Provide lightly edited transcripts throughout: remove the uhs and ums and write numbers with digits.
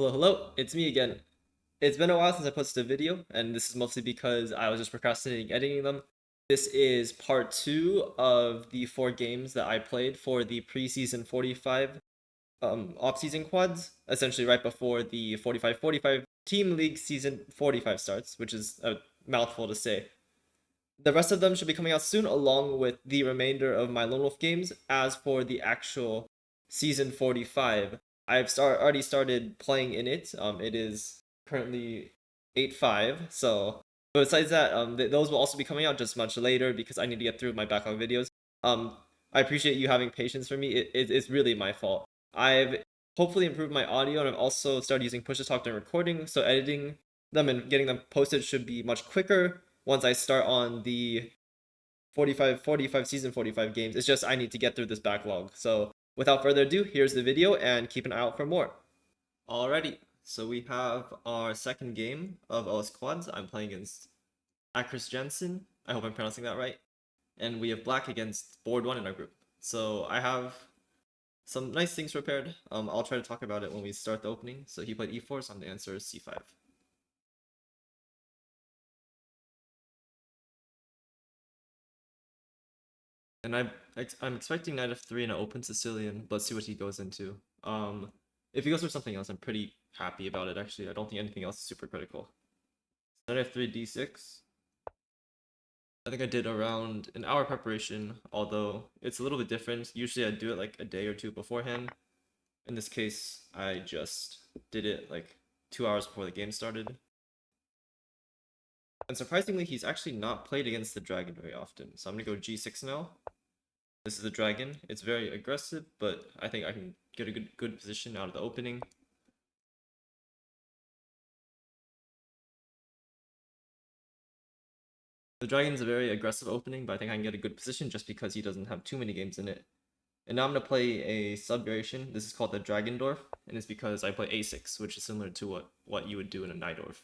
Hello, it's me again. It's been a while since I posted a video, and this is mostly because I was just procrastinating editing them. This is part 2 of the 4 games that I played for the preseason 45 off-season quads, essentially right before the 45-45 Team League season 45 starts, which is a mouthful to say. The rest of them should be coming out soon, along with the remainder of my Lone Wolf games. As for the actual season 45, already started playing in it. It is currently 8.5. So, but besides that, those will also be coming out just much later because I need to get through my backlog videos. Um, I appreciate you having patience for me. It's really my fault. I've hopefully improved my audio, and I've also started using push to talk during recording, so editing them and getting them posted should be much quicker once I start on the 45 season 45 games. It's just I need to get through this backlog. So without further ado, here's the video and keep an eye out for more. Alrighty, so we have our second game of OSQuads. I'm playing against akristjansson. I hope I'm pronouncing that right. And we have black against board 1 in our group. So I have some nice things prepared. I'll try to talk about it when we start the opening. So he played e4, so I'm the answer is c5. And I'm expecting knight f3 and an open Sicilian. Let's see what he goes into. If he goes for something else, I'm pretty happy about it, actually. I don't think anything else is super critical. Knight f3, d6. I think I did around an hour preparation, although it's a little bit different. Usually I do it like a day or two beforehand. In this case, I just did it like 2 hours before the game started. And surprisingly, he's actually not played against the dragon very often. So I'm gonna go g6 now. This is a dragon. It's very aggressive, but I think I can get a good position out of the opening. The dragon's a very aggressive opening, but I think I can get a good position just because he doesn't have too many games in it. And now I'm going to play a sub variation. This is called the Dragondorf, and it's because I play a6, which is similar to what you would do in a Najdorf.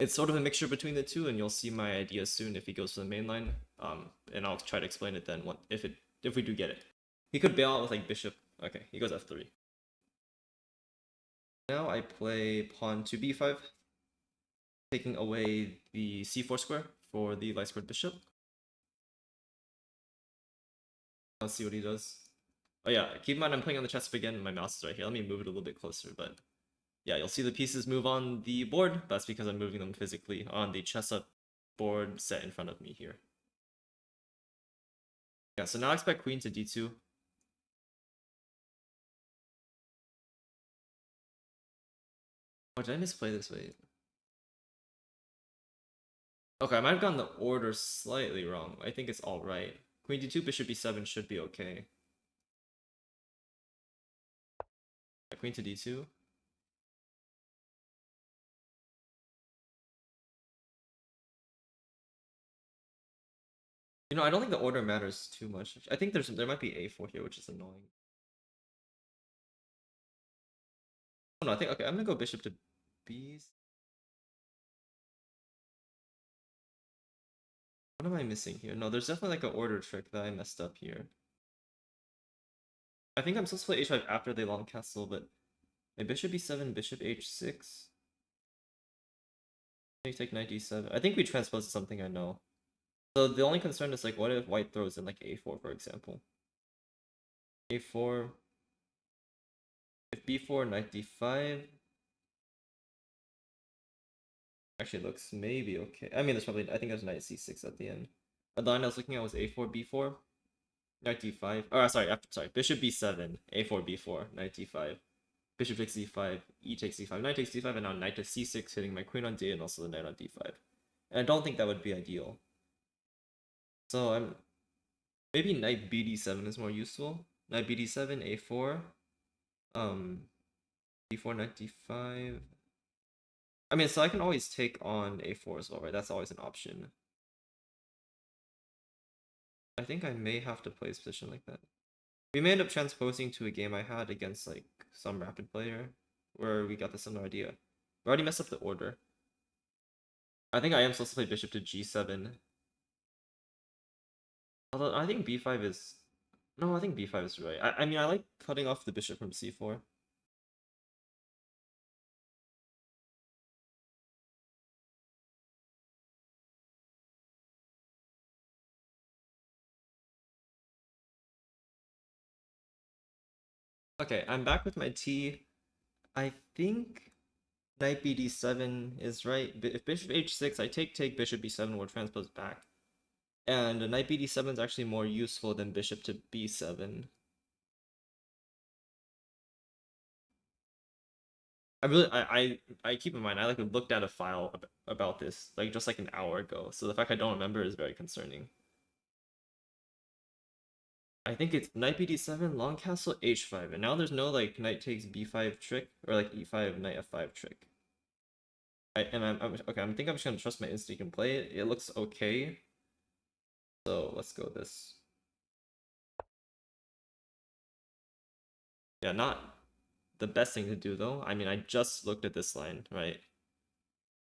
It's sort of a mixture between the two, and you'll see my idea soon if he goes to the main line. And I'll try to explain it then if we do get it. He could bail out with like bishop. Okay, he goes f3. Now I play pawn to b5, taking away the c4 square for the light squared bishop. Let's see what he does. Oh yeah, keep in mind I'm playing on the chess again, my mouse is right here. Let me move it a little bit closer, but yeah, you'll see the pieces move on the board. That's because I'm moving them physically on the chess up board set in front of me here. Yeah, so now I expect queen to d2. Oh, did I misplay this? Wait. Okay, I might have gotten the order slightly wrong. I think it's alright. Queen d2, bishop b7 should be okay. Yeah, queen to d2. You know, I don't think the order matters too much. I think there might be a4 here, which is annoying. Oh no, I think, okay, I'm gonna go bishop to b. What am I missing here? No, there's definitely like an order trick that I messed up here. I think I'm supposed to play h5 after they long castle, but bishop b7, bishop h6. You take knight d7. I think we transposed something I know. So the only concern is like, what if white throws in like a4, for example? a4. If b4, knight d5. Actually looks maybe okay. I mean, there's probably, I think there's knight c6 at the end. The line I was looking at was a4, b4, knight d5. Oh, sorry, bishop b7, a4, b4, knight d5. Bishop takes d5, e takes d5, knight takes d5, and now knight to c6, hitting my queen on d and also the knight on d5. And I don't think that would be ideal. So I'm maybe knight bd7 is more useful. Knight bd7, a4, d4, knight d5. I mean, so I can always take on a4 as well, right? That's always an option. I think I may have to play a position like that. We may end up transposing to a game I had against like some rapid player where we got the similar idea. We already messed up the order. I think I am supposed to play bishop to g7. Although I think b5 is... No, I think b5 is right. I mean, I like cutting off the bishop from c4. Okay, I'm back with my T. I think knight bd7 is right. If bishop h6, I take bishop b7 will transpose back. And knight bd7 is actually more useful than bishop to b7. I keep in mind, I like looked at a file about this, like just like an hour ago. So the fact I don't remember is very concerning. I think it's knight bd7, long castle h5, and now there's no like knight takes b5 trick or like e5 knight f5 trick. I'm okay. I think I'm just gonna trust my instinct and play it. It looks okay, so let's go this. Yeah, not the best thing to do though. I mean, I just looked at this line, right?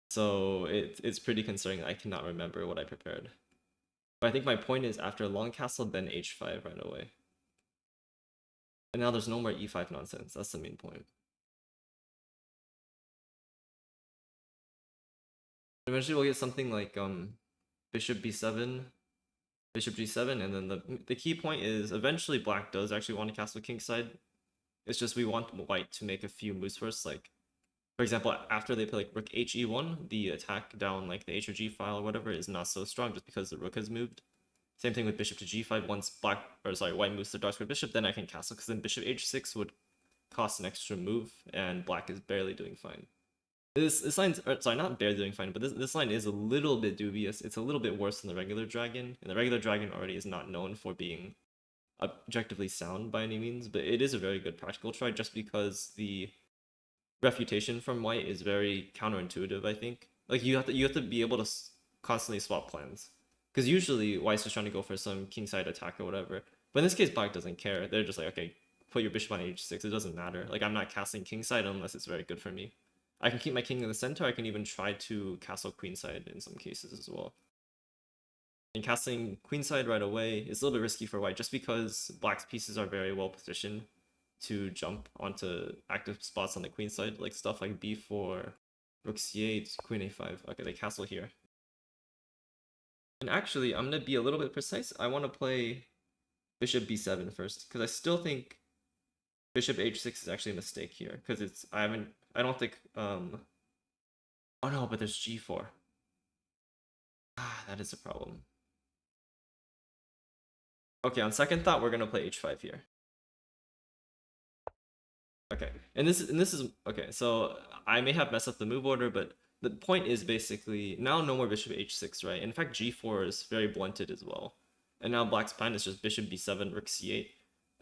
So it's pretty concerning. I cannot remember what I prepared. But I think my point is after long castle, then h5 right away. And now there's no more e5 nonsense. That's the main point. Eventually we'll get something like bishop b7, bishop g7, and then the key point is eventually black does actually want to castle kingside. It's just we want white to make a few moves first, like for example, after they play like rook he1, the attack down like the h or g file or whatever is not so strong just because the rook has moved. Same thing with bishop to g5. Once white moves the dark square bishop, then I can castle because then bishop h6 would cost an extra move, and black is barely doing fine. This line's sorry, not barely doing fine, but this line is a little bit dubious. It's a little bit worse than the regular dragon, and the regular dragon already is not known for being objectively sound by any means, but it is a very good practical try just because the refutation from white is very counterintuitive, I think. Like you have to be able to constantly swap plans. Because usually white's just trying to go for some kingside attack or whatever. But in this case, black doesn't care. They're just like, okay, put your bishop on h6. It doesn't matter. Like I'm not castling kingside unless it's very good for me. I can keep my king in the center. I can even try to castle queenside in some cases as well. And castling queenside right away is a little bit risky for white just because black's pieces are very well positioned to jump onto active spots on the queen side, like stuff like b4, rook c8, queen a5. Okay, they castle here. And actually, I'm gonna be a little bit precise. I want to play bishop b7 first, because I still think bishop h6 is actually a mistake here, because I don't think, oh no, but there's g4. Ah, that is a problem. Okay, on second thought, we're gonna play h5 here. Okay, and this is okay. So I may have messed up the move order, but the point is basically now no more bishop h6, right? In fact, g4 is very blunted as well, and now black's plan is just bishop b7, rook c8,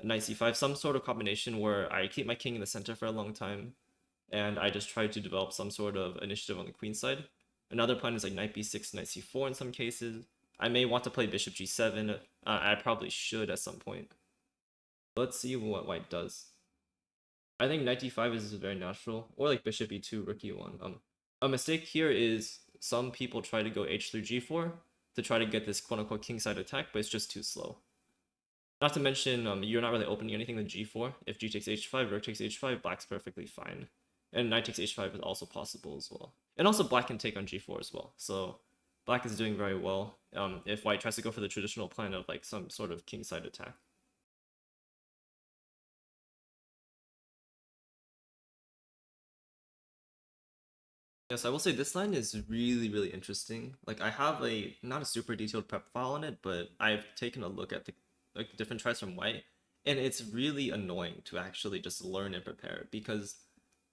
knight c5, some sort of combination where I keep my king in the center for a long time, and I just try to develop some sort of initiative on the queen side. Another plan is like knight b6, knight c4 in some cases. I may want to play bishop g7. I probably should at some point. Let's see what white does. I think knight d5 is very natural, or like bishop e2, rook e1. A mistake here is some people try to go h3 g4 to try to get this quote-unquote kingside attack, but it's just too slow. Not to mention, you're not really opening anything with g4. If g takes h5, rook takes h5, black's perfectly fine. And knight takes h5 is also possible as well. And also black can take on g4 as well. So black is doing very well if white tries to go for the traditional plan of like some sort of kingside attack. Yes, I will say this line is really, really interesting. Like I have a not a super detailed prep file on it, but I've taken a look at the like different tries from White, and it's really annoying to actually just learn and prepare because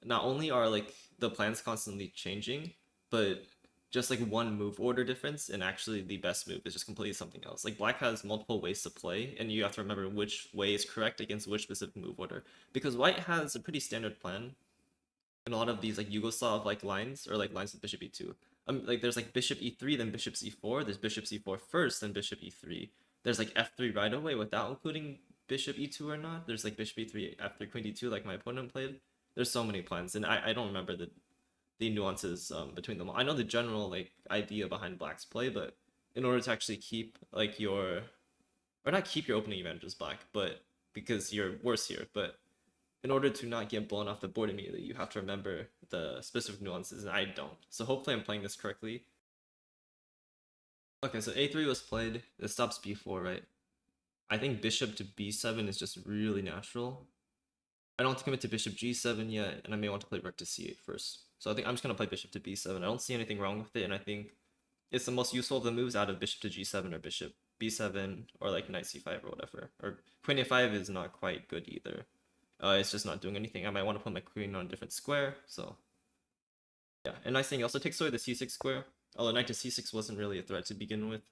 not only are like the plans constantly changing, but just like one move order difference and actually the best move is just completely something else. Like Black has multiple ways to play, and you have to remember which way is correct against which specific move order. Because White has a pretty standard plan in a lot of these like Yugoslav like lines or like lines with bishop e2. Like there's like bishop e3, then bishop c4. There's bishop c4 first, then bishop e3. There's like f3 right away without including bishop e2 or not. There's like bishop e3, f3, queen d2 like my opponent played. There's so many plans, and I don't remember the nuances between them all. I know the general like idea behind Black's play, but in order to actually keep like your or not keep your opening advantage as Black, but because you're worse here, but in order to not get blown off the board immediately, you have to remember the specific nuances, and I don't. So hopefully I'm playing this correctly. Okay, so a3 was played. It stops b4, right? I think bishop to b7 is just really natural. I don't want to commit to bishop g7 yet, and I may want to play rook to c8 first. So I think I'm just gonna play bishop to b7. I don't see anything wrong with it, and I think it's the most useful of the moves out of bishop to g7 or bishop b7 or like knight c5 or whatever. Or queen a5 is not quite good either. It's just not doing anything. I might want to put my queen on a different square, so yeah. And nice thing, it also takes away the c6 square, although knight to c6 wasn't really a threat to begin with.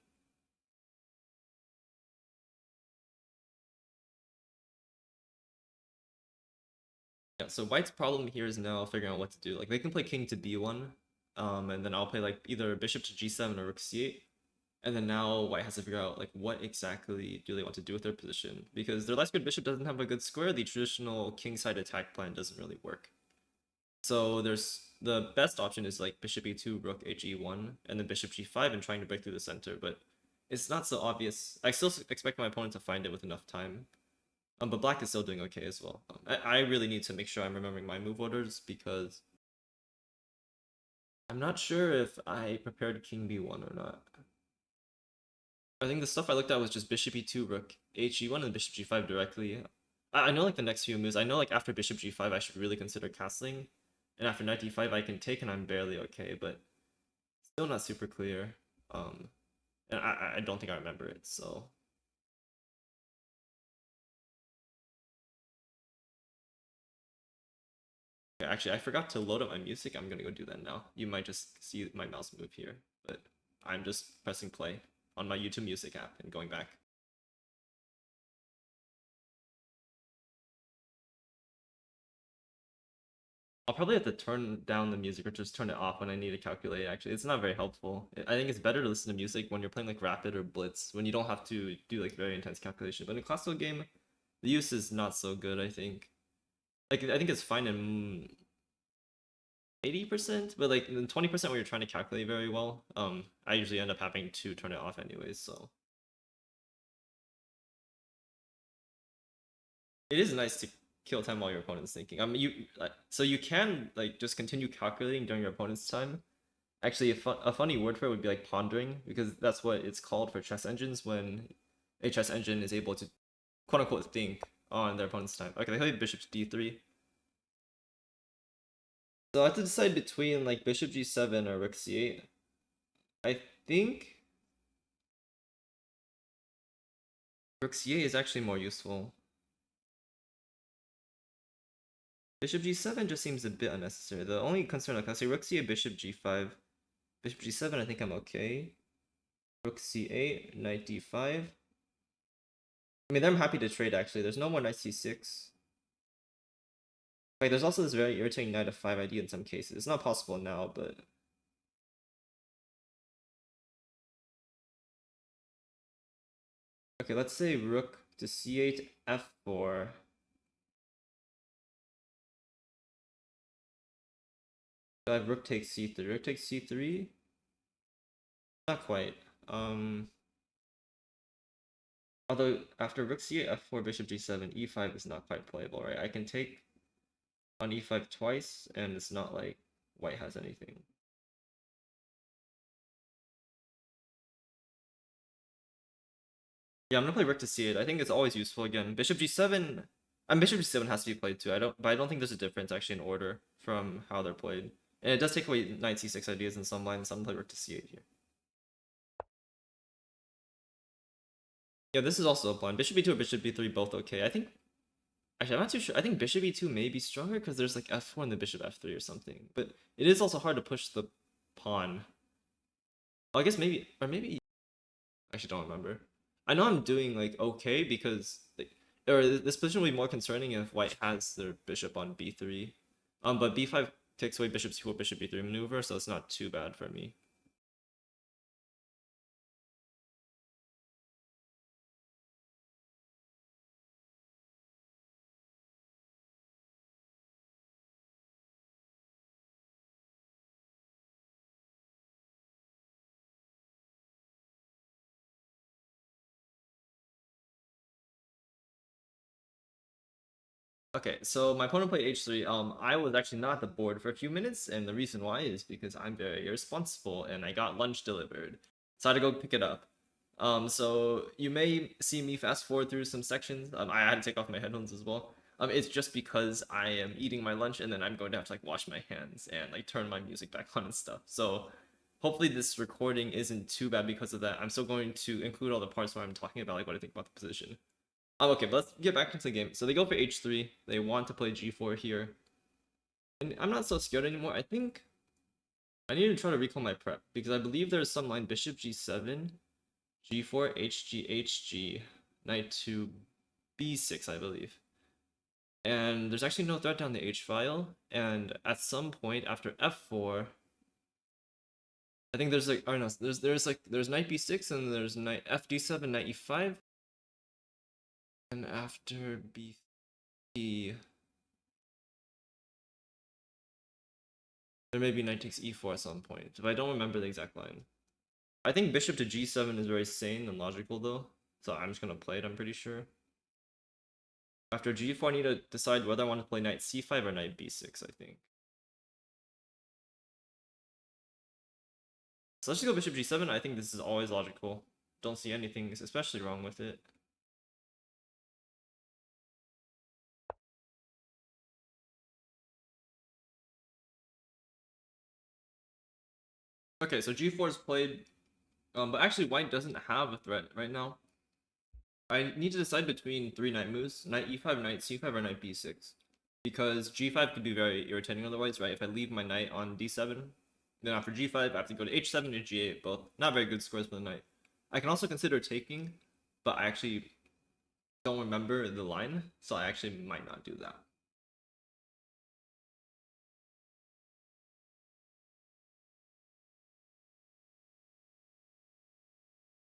Yeah, so white's problem here is now figuring out what to do. Like, they can play king to b1, and then I'll play like either bishop to g7 or rook c8. And then now white has to figure out like what exactly do they want to do with their position. Because their last good bishop doesn't have a good square, the traditional kingside attack plan doesn't really work. So there's the best option is like bishop e2, rook he1, and then bishop g5 and trying to break through the center, but it's not so obvious. I still expect my opponent to find it with enough time. But black is still doing okay as well. I really need to make sure I'm remembering my move orders because I'm not sure if I prepared king b1 or not. I think the stuff I looked at was just bishop e2, rook he1, and bishop g5 directly. I know like the next few moves. I know like after bishop g5 I should really consider castling, and after knight d5 I can take and I'm barely okay, but still not super clear. And I don't think I remember it, so. Okay, actually, I forgot to load up my music. I'm gonna go do that now. You might just see my mouse move here, but I'm just pressing play on my YouTube Music app and going back. I'll probably have to turn down the music or just turn it off when I need to calculate. Actually, it's not very helpful. I think it's better to listen to music when you're playing like Rapid or Blitz, when you don't have to do like very intense calculation. But in a classical game, the use is not so good, I think. Like, I think it's fine in 80%, but like in 20% where you're trying to calculate very well, I usually end up having to turn it off anyways, so. It is nice to kill time while your opponent's thinking. So you can like just continue calculating during your opponent's time. Actually, a funny word for it would be like pondering, because that's what it's called for chess engines when a chess engine is able to quote unquote think on their opponent's time. Okay, they played bishop to d3. So I have to decide between like bishop g7 or rook c8. I think rook c8 is actually more useful. Bishop g7 just seems a bit unnecessary. The only concern, like I say rook c8, bishop g5, bishop g7, I think I'm okay. Rook c8, knight d5. I mean, I'm happy to trade actually. There's no more knight c6. Like, there's also this very irritating knight f5 idea in some cases. It's not possible now, but. Okay, let's say rook to c8, f4. So I have rook takes c3. Rook takes c3? Not quite. Although after rook c8, f4, bishop g7, e5 is not quite playable, right? I can take on e5 twice, and it's not like white has anything. Yeah, I'm gonna play rook to c8. I think it's always useful again. Bishop g7. Bishop g7 has to be played too. But I don't think there's a difference actually in order from how they're played. And it does take away knight c6 ideas in some lines. So I'm gonna play rook to c8 here. Yeah, this is also a plan. Bishop b2 or bishop b3 both okay. I think. Actually, I'm not too sure. I think bishop e2 may be stronger because there's like f4 and the bishop f3 or something. But it is also hard to push the pawn. Well, I guess maybe, or maybe. I actually don't remember. I know I'm doing like okay because like, or this position will be more concerning if white has their bishop on b3. But b5 takes away bishop c4, bishop b3 maneuver, so it's not too bad for me. Okay, so my opponent played h3. I was actually not at the board for a few minutes, and the reason why is because I'm very irresponsible and I got lunch delivered, so I had to go pick it up. So you may see me fast forward through some sections. I had to take off my headphones as well. It's just because I am eating my lunch and then I'm going to have to like wash my hands and like turn my music back on and stuff. So hopefully this recording isn't too bad because of that. I'm still going to include all the parts where I'm talking about like what I think about the position. Okay, but let's get back into the game. So they go for h3. They want to play g4 here. And I'm not so scared anymore. I think I need to try to recall my prep because I believe there's some line bishop g7, g4, hg, hg, knight to b6, I believe. And there's actually no threat down the h file. And at some point after f4, I think there's like, or no, there's knight b6 and there's knight fd7, knight e5. And after b3, there may be knight takes e4 at some point, but I don't remember the exact line. I think bishop to g7 is very sane and logical though, so I'm just gonna play it, I'm pretty sure. After g4, I need to decide whether I want to play knight c5 or knight b6, I think. So let's just go bishop g7. I think this is always logical. Don't see anything especially wrong with it. Okay, so g4 is played, but actually white doesn't have a threat right now. I need to decide between three knight moves: knight e5, knight c5, or knight b6. Because g5 could be very irritating otherwise, right? If I leave my knight on d7, then after g5, I have to go to h7 and g8, both not very good scores for the knight. I can also consider taking, but I actually don't remember the line, so I actually might not do that.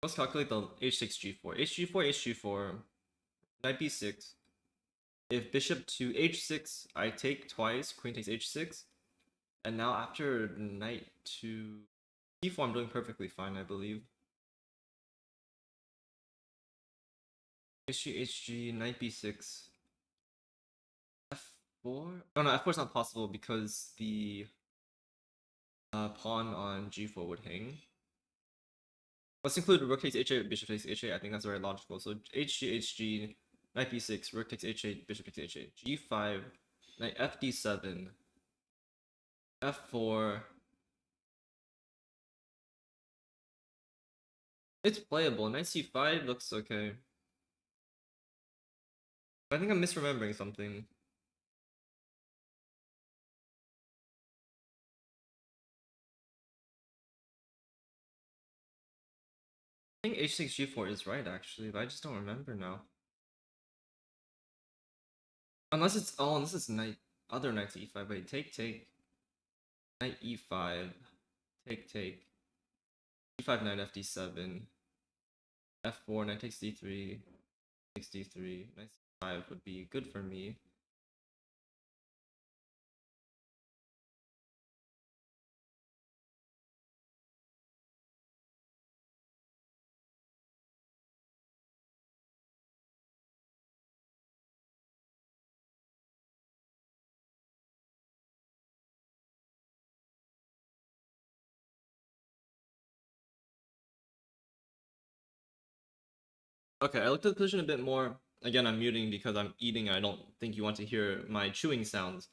Let's calculate the h6, g4. h4, h4, knight b6. If bishop to h6, I take twice, queen takes h6. And now after knight to c4, I'm doing perfectly fine, I believe. hg, hg, knight b6. f4? Oh no, f4 is not possible because the pawn on g4 would hang. Let's include rook takes h8, bishop takes h8. I think that's very logical. So hg, hg, knight b6, rook takes h8, bishop takes h8, g5, knight fd7, f4. It's playable. Knight c5 looks okay. I think I'm misremembering something. I think h6, g4 is right actually, but I just don't remember now. Unless it's knight, other knight to e5. Wait, take, knight e5, take, e5, knight fd7, f4, knight takes d3, takes d3, knight c5 would be good for me. Okay, I looked at the position a bit more. Again, I'm muting because I'm eating. I don't think you want to hear my chewing sounds.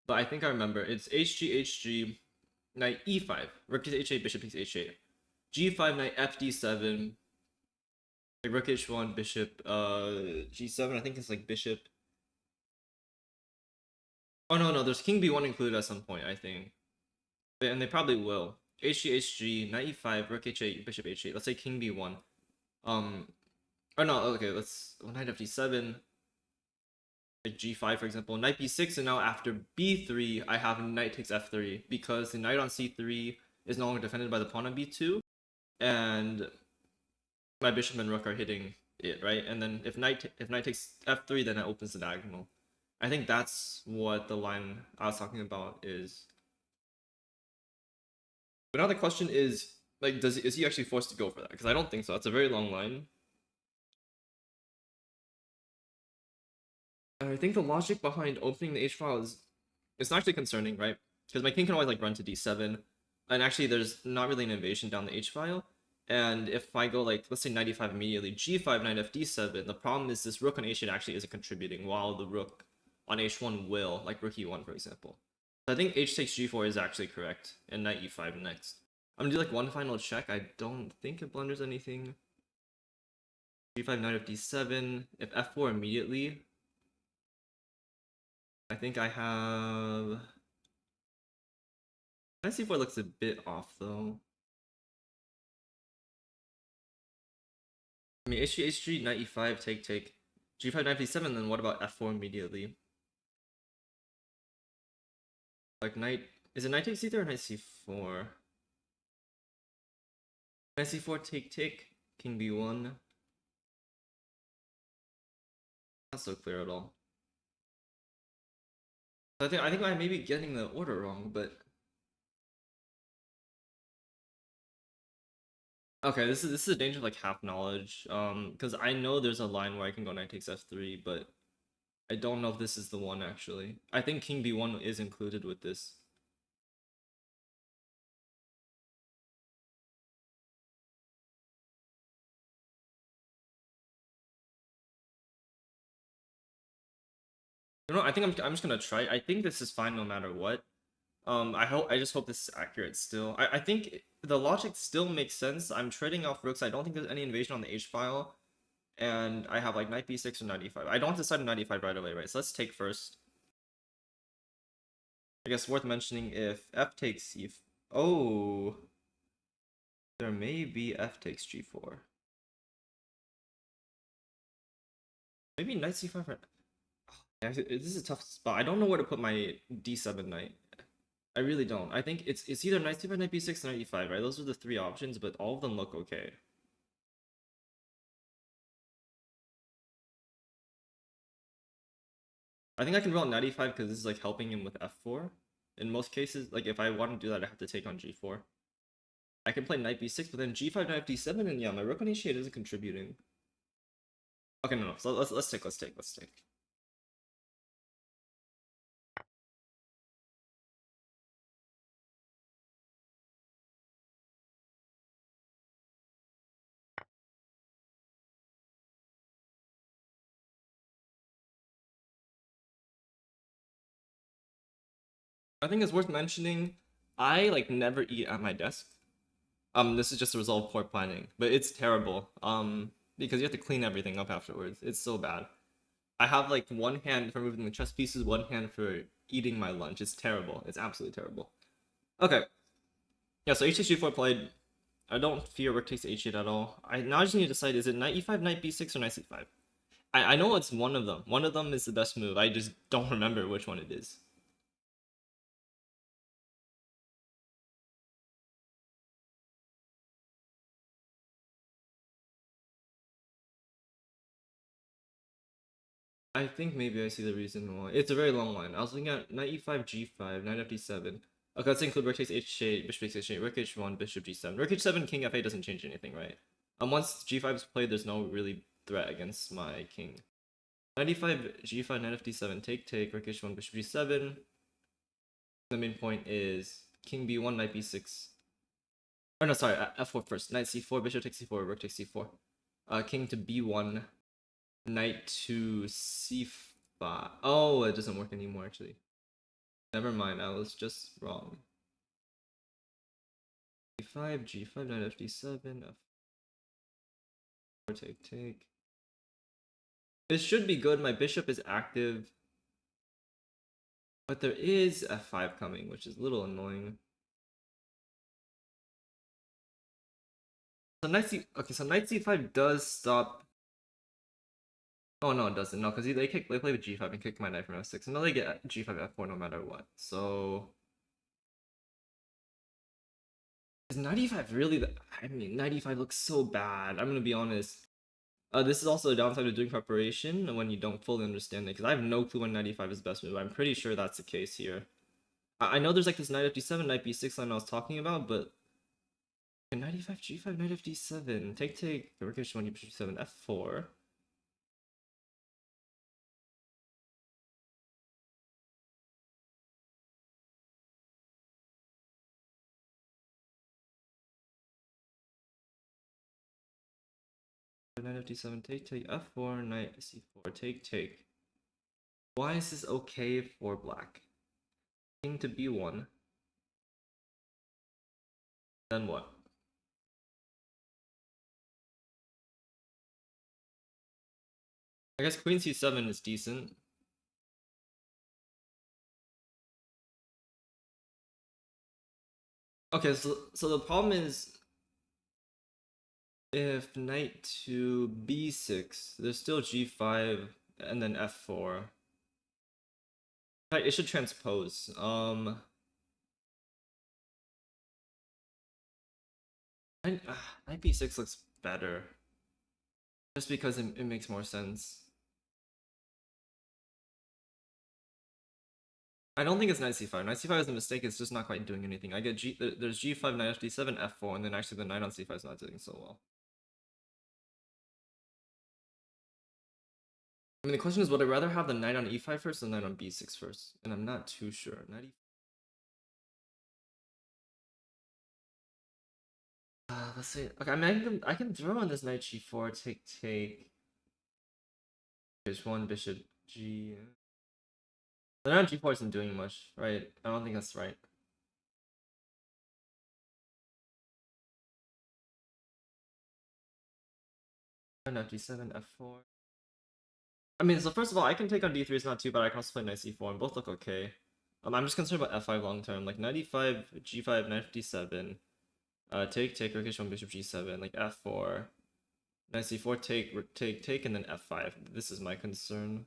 But I think I remember. It's hg, knight e5, rook takes h8, bishop takes h8, g5, knight fd7, like rook h1, bishop, g7. I think it's like bishop. Oh no, there's king b1 included at some point, I think. And they probably will. hg, knight e5, rook h8, bishop h8. Let's say king b1. Oh no, okay, let's knight fd7, like g5 for example, knight b6, and now after b3, I have knight takes f3 because the knight on c3 is no longer defended by the pawn on b2, and my bishop and rook are hitting it, right? And then if knight takes f3, then it opens the diagonal. I think that's what the line I was talking about is. But now the question is, like, is he actually forced to go for that? Because I don't think so. That's a very long line. And I think the logic behind opening the h file is it's not actually concerning, right? Because my king can always like run to d7, and actually there's not really an invasion down the h file. And if I go like let's say 95 immediately, g5, knight fd7, the problem is this rook on h8 actually isn't contributing, while the rook on h1 will, like rook e1 for example. So I think h takes g4 is actually correct, and knight e5 next. I'm gonna do like one final check. I don't think it blunders anything. g5, knight of d7. If f4 immediately, I think I have. Knight c4 looks a bit off though. I mean, h3, h3, knight e5, take. g5, knight d7, then what about f4 immediately? Like knight, is it knight takes c3 or knight c4? Knight c4, take, king b1. Not so clear at all. So I think I may be getting the order wrong, but okay, this is a danger of like half knowledge. Because I know there's a line where I can go knight takes f3, but I don't know if this is the one actually. I think king b1 is included with this. You know, I think I'm just gonna try. I think this is fine no matter what. I just hope this is accurate still. I think the logic still makes sense. I'm trading off rooks. I don't think there's any invasion on the H file. And I have like knight b6 or knight e5. I don't have to decide on knight e5 right away, right? So let's take first. I guess worth mentioning if f takes e. Oh, there may be f takes g4. Maybe knight c5. Yeah, this is a tough spot. I don't know where to put my d7 knight. I really don't. I think it's either knight c5, knight b6, knight e5, right? Those are the three options, but all of them look okay. I think I can roll knight e5 because this is like helping him with f4. In most cases, like if I want to do that, I have to take on g4. I can play knight b6, but then g5, knight d7, and yeah, my rook on h8 isn't contributing. Okay, no. So let's take. I think it's worth mentioning. I like never eat at my desk. This is just a result of poor planning, but it's terrible. Because you have to clean everything up afterwards. It's so bad. I have like one hand for moving the chess pieces, one hand for eating my lunch. It's terrible. It's absolutely terrible. Okay. Yeah, so h6 g4 played. I don't fear rook takes h8 at all. I now just need to decide, is it knight e5, knight b6, or knight c5? I know it's one of them. One of them is the best move. I just don't remember which one it is. I think maybe I see the reason why. It's a very long line. I was looking at knight e5, g5, knight f7. Okay, let's include rook takes h8, bishop takes h8, rook h1, bishop g7. Rook h7, king f8 doesn't change anything, right? Once g5 is played, there's no really threat against my king. Knight e5, g5, knight f7, take, rook h1, bishop g7. The main point is king b1, knight b6. Oh no, sorry, f4 first. Knight c4, bishop takes c4, rook takes c4. King to b1, knight to c5. Oh, it doesn't work anymore actually. Never mind, I was just wrong. e5, g5, knight fd7, f4, take. This should be good. My bishop is active. But there is f5 coming, which is a little annoying. So knight c5 does stop. Oh no, it doesn't. No, because they play with g5 and kick my knight from f6. And now they get g5 f4 no matter what. So is knight e5 really the? I mean, knight e5 looks so bad. I'm gonna be honest. This is also a downside of doing preparation when you don't fully understand it, because I have no clue when knight e5 is best move. I'm pretty sure that's the case here. I know there's like this knight fd7, knight b6 line I was talking about, but knight e5, g5, knight fd7, take, rook h1, bishop g7, f4. Knight fd7, take, f4, knight c4, take. Why is this okay for black? King to b1. Then what? I guess queen c7 is decent. Okay, so the problem is if knight to b6, there's still g5 and then f4. It should transpose. Knight b6 looks better. Just because it makes more sense. I don't think it's knight c5. Knight c5 is a mistake, it's just not quite doing anything. I get there's g5, knight fd7, f4, and then actually the knight on c5 is not doing so well. I mean, the question is, would I rather have the knight on e5 first or the knight on b6 first? And I'm not too sure. Knight let's see. Okay, I mean, I can throw in this knight g4, take. H1, bishop g. The knight on g4 isn't doing much, right? I don't think that's right. Knight g7, f4. I mean, so first of all, I can take on d3, it's not too bad. I can also play knight c4, and both look okay. I'm just concerned about f5 long term, like knight e5, g5, knight d7. Take, rook h1, bishop g7, like f4. Knight c4, take, and then f5. This is my concern.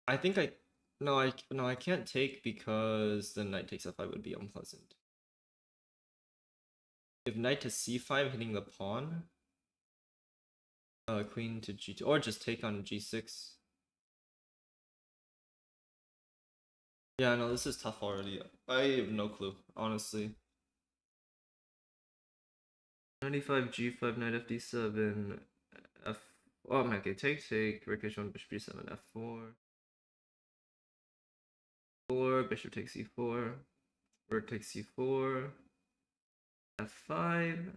I think no, I can't take because the knight takes f5 would be unpleasant. If knight to c5 hitting the pawn, queen to g2, or just take on g6. Yeah, no, this is tough already. I have no clue, honestly. 95 g5, knight fd7, f. Oh, okay, take, rook h1, bishop b7, f4. 4, bishop takes c4, rook takes c4, f5.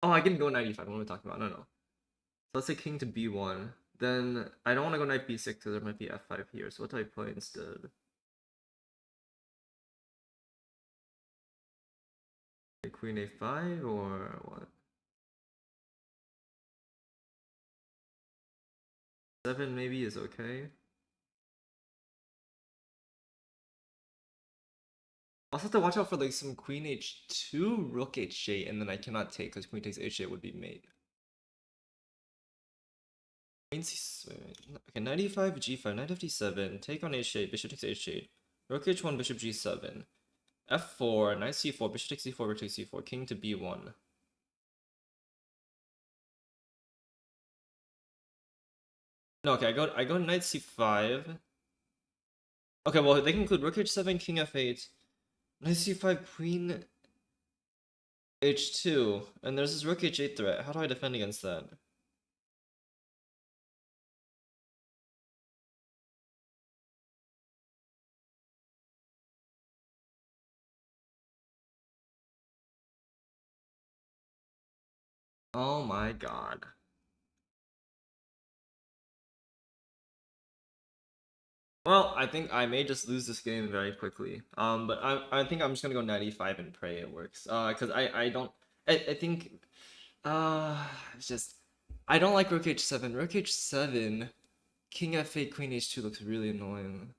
Oh, I can go knight e5. What am I talking about? No. So let's say king to b1. Then I don't want to go knight b6 because there might be f5 here. So what do I play instead? Queen a5 or what? 7 maybe is okay. Also have to watch out for like some queen h2, rook h8, and then I cannot take because queen takes h8 would be mate. Queen c. Okay, knight e5, g5, knight fd7, take on h8, bishop takes h8, rook h1, bishop g7, f4, knight c4, bishop takes c4, rook takes c4, king to b1. No, okay, I go knight c5. Okay, well they can include rook h7, king f8, knight c5, queen h2, and there's this rook h8 threat. How do I defend against that? Oh my god. Well, I think I may just lose this game very quickly. But I think I'm just gonna go knight e5 and pray it works. Cause I don't I think it's just I don't like rook h7. Rook h7, king f8, queen h2 looks really annoying.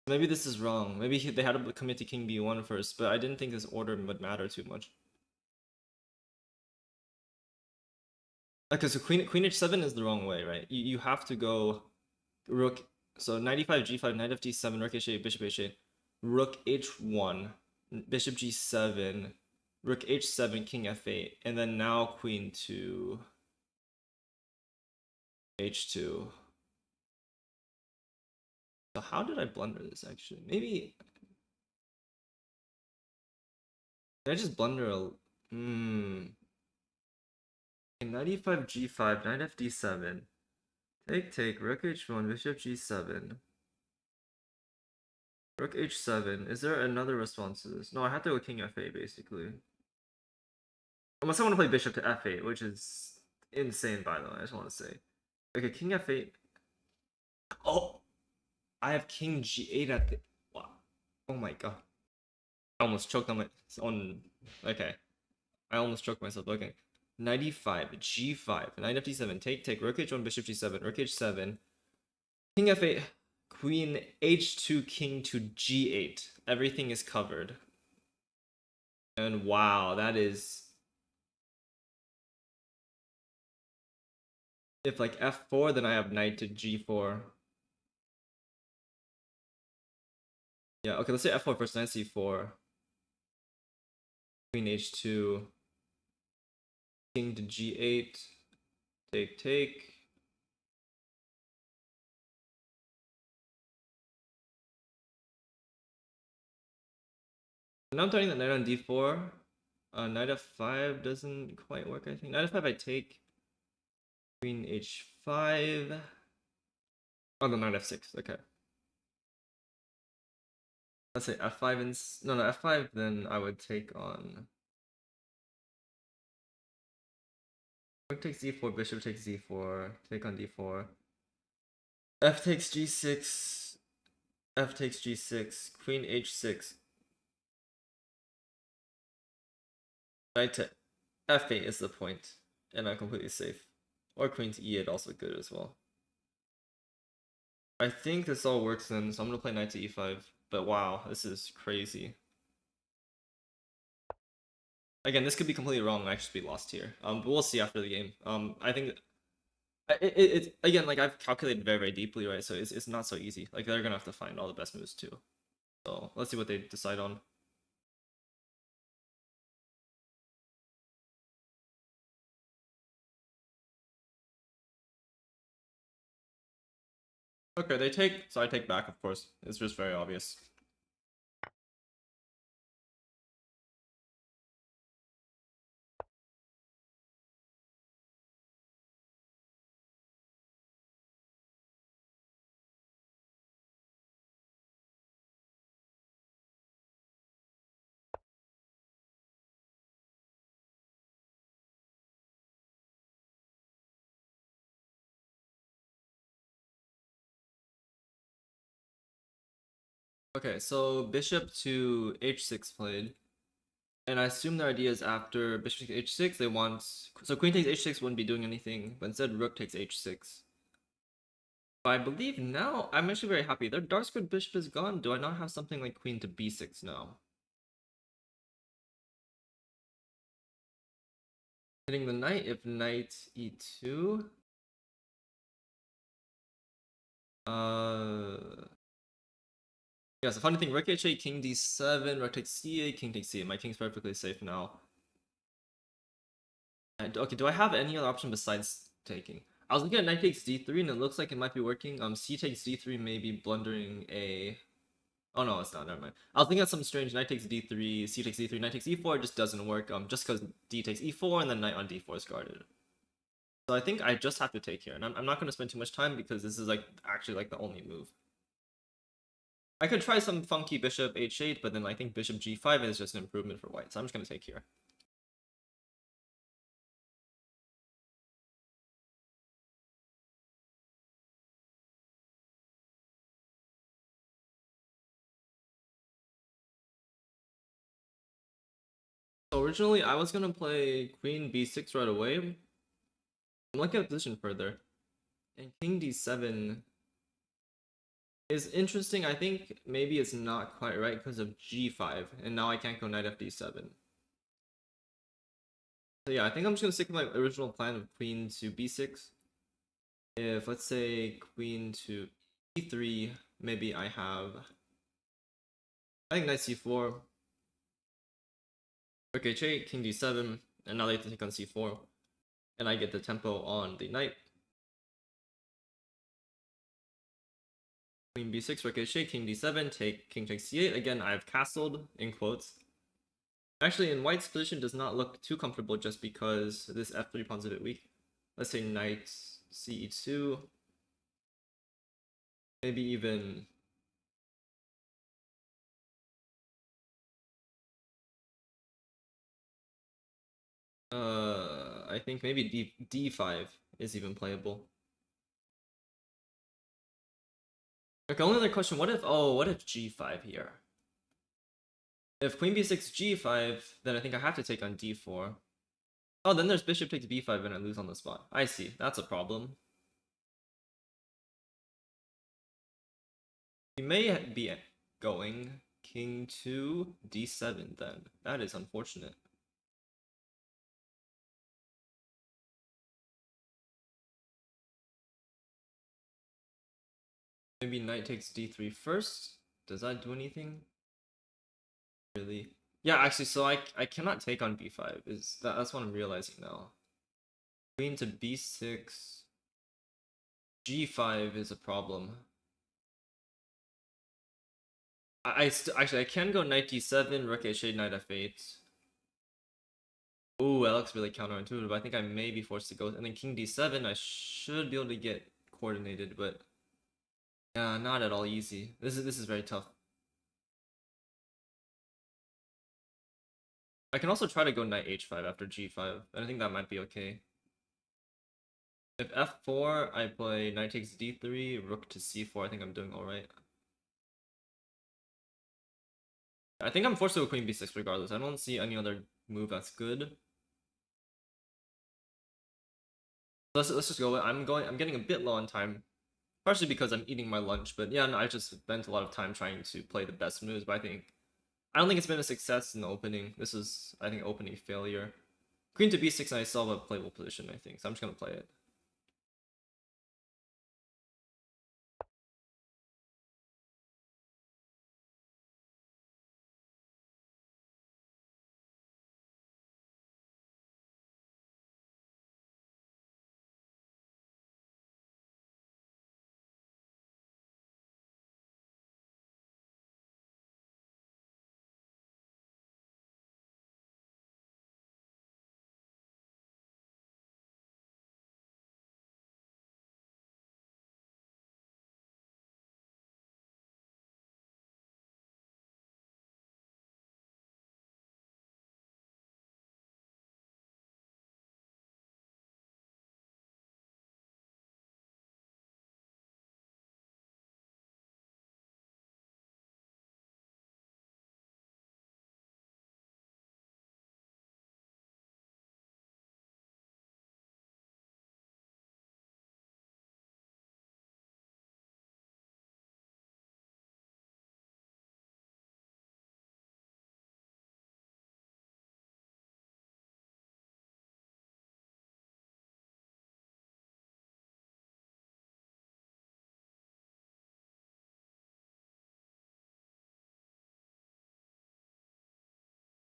Maybe this is wrong. Maybe they had to commit to king b1 first, but I didn't think this order would matter too much. Okay, so queen h7 is the wrong way, right? You have to go rook. So knight e5, g5, knight fd7, rook h8, bishop h8, rook h1, bishop g7, rook h7, king f8, and then now queen to h2. So how did I blunder this actually? Maybe did I just blunder a knight e5, g5, knight fd7. Take, rook h1, bishop g7. Rook h7. Is there another response to this? No, I have to go king f8 basically. Unless I want to play bishop to f8, which is insane by the way, I just want to say. Okay, king f8. Oh, I have king g8 at the. Wow. Oh my god. I almost choked on my own. Okay. I almost choked myself. Okay. Knight e5, g5, knight f7, take, rook h1, bishop g7, rook h7, king f8, queen h2, king to g8. Everything is covered. And wow, that is. If like f4, then I have knight to g4. Yeah, okay, let's say f4 first, knight c4, queen h2, king to g8, take. Now I'm turning the knight on d4. Knight f5 doesn't quite work, I think. Knight f5 I take. Queen h5. Oh, no, knight f6. Okay. Let's say f5 and... No, f5, then I would take on... Rook takes d4, bishop takes d4, take on d4. F takes g6. F takes g6. Queen h6. Knight to f8 is the point, and I'm completely safe. Or queen to e8 also good as well. I think this all works then, so I'm gonna play knight to e5. But wow, this is crazy. Again, this could be completely wrong. I should be lost here. But we'll see after the game. I think it's again like I've calculated very deeply, right? So it's not so easy. Like they're gonna have to find all the best moves too. So let's see what they decide on. Okay, they take, so I take back, of course. It's just very obvious. Okay, so bishop to h6 played. And I assume their idea is after bishop takes h6, they want... So queen takes h6 wouldn't be doing anything, but instead rook takes h6. But I believe now, I'm actually very happy. Their dark squared bishop is gone. Do I not have something like queen to b6 now? Hitting the knight, if knight e2... Yeah, so funny thing, rook h8, king d7, rook takes c8, king takes c8. My king's perfectly safe now. And, okay, do I have any other option besides taking? I was looking at knight takes d3, and it looks like it might be working. C takes d3, maybe blundering a... Oh no, it's not, never mind. I was thinking of some strange knight takes d3, c takes d3, knight takes e4, it just doesn't work, just because d takes e4, and then knight on d4 is guarded. So I think I just have to take here, and I'm not going to spend too much time, because this is like actually like the only move. I could try some funky bishop h8, but then I think bishop g5 is just an improvement for white, so I'm just going to take here. So originally, I was going to play queen b6 right away. I'm looking at the position further. And king d7 is interesting. I think maybe it's not quite right because of g5, and now I can't go knight fd7. So yeah, I think I'm just going to stick with my original plan of queen to b6. If, let's say, queen to e3, maybe I have... I think knight c4, rook h8, king d7, and now they have to take on c4. And I get the tempo on the knight. Queen b6, rook h8, king d7, take king takes c8. Again, I've castled, in quotes. Actually, in white's position does not look too comfortable just because this f3 pawn's a bit weak. Let's say knight ce2. Maybe even... I think maybe d5 is even playable. Okay, only other question, what if g5 here? If queen b6 g5, then I think I have to take on d4. Oh, then there's bishop takes b5 and I lose on the spot. I see, that's a problem. We may be going king to d7 then. That is unfortunate. Maybe knight takes d3 first. Does that do anything? Really? Yeah, actually, so I cannot take on b5. That's what I'm realizing now. Queen to b6. g5 is a problem. Actually I can go knight d7, rook h8, knight f8. Ooh, that looks really counterintuitive. I think I may be forced to go, and then king d7. I should be able to get coordinated, but yeah, not at all easy. This is very tough. I can also try to go knight h5 after g5, and I think that might be okay. If f4, I play knight takes d3, rook to c4. I think I'm doing all right. I think I'm forced to go queen b6 regardless. I don't see any other move that's good. Let's just go. I'm getting a bit low on time, partially because I'm eating my lunch. But yeah, no, I just spent a lot of time trying to play the best moves. But I don't think it's been a success in the opening. This is, I think, opening failure. Queen to b6, and I still have a playable position, I think. So I'm just gonna play it.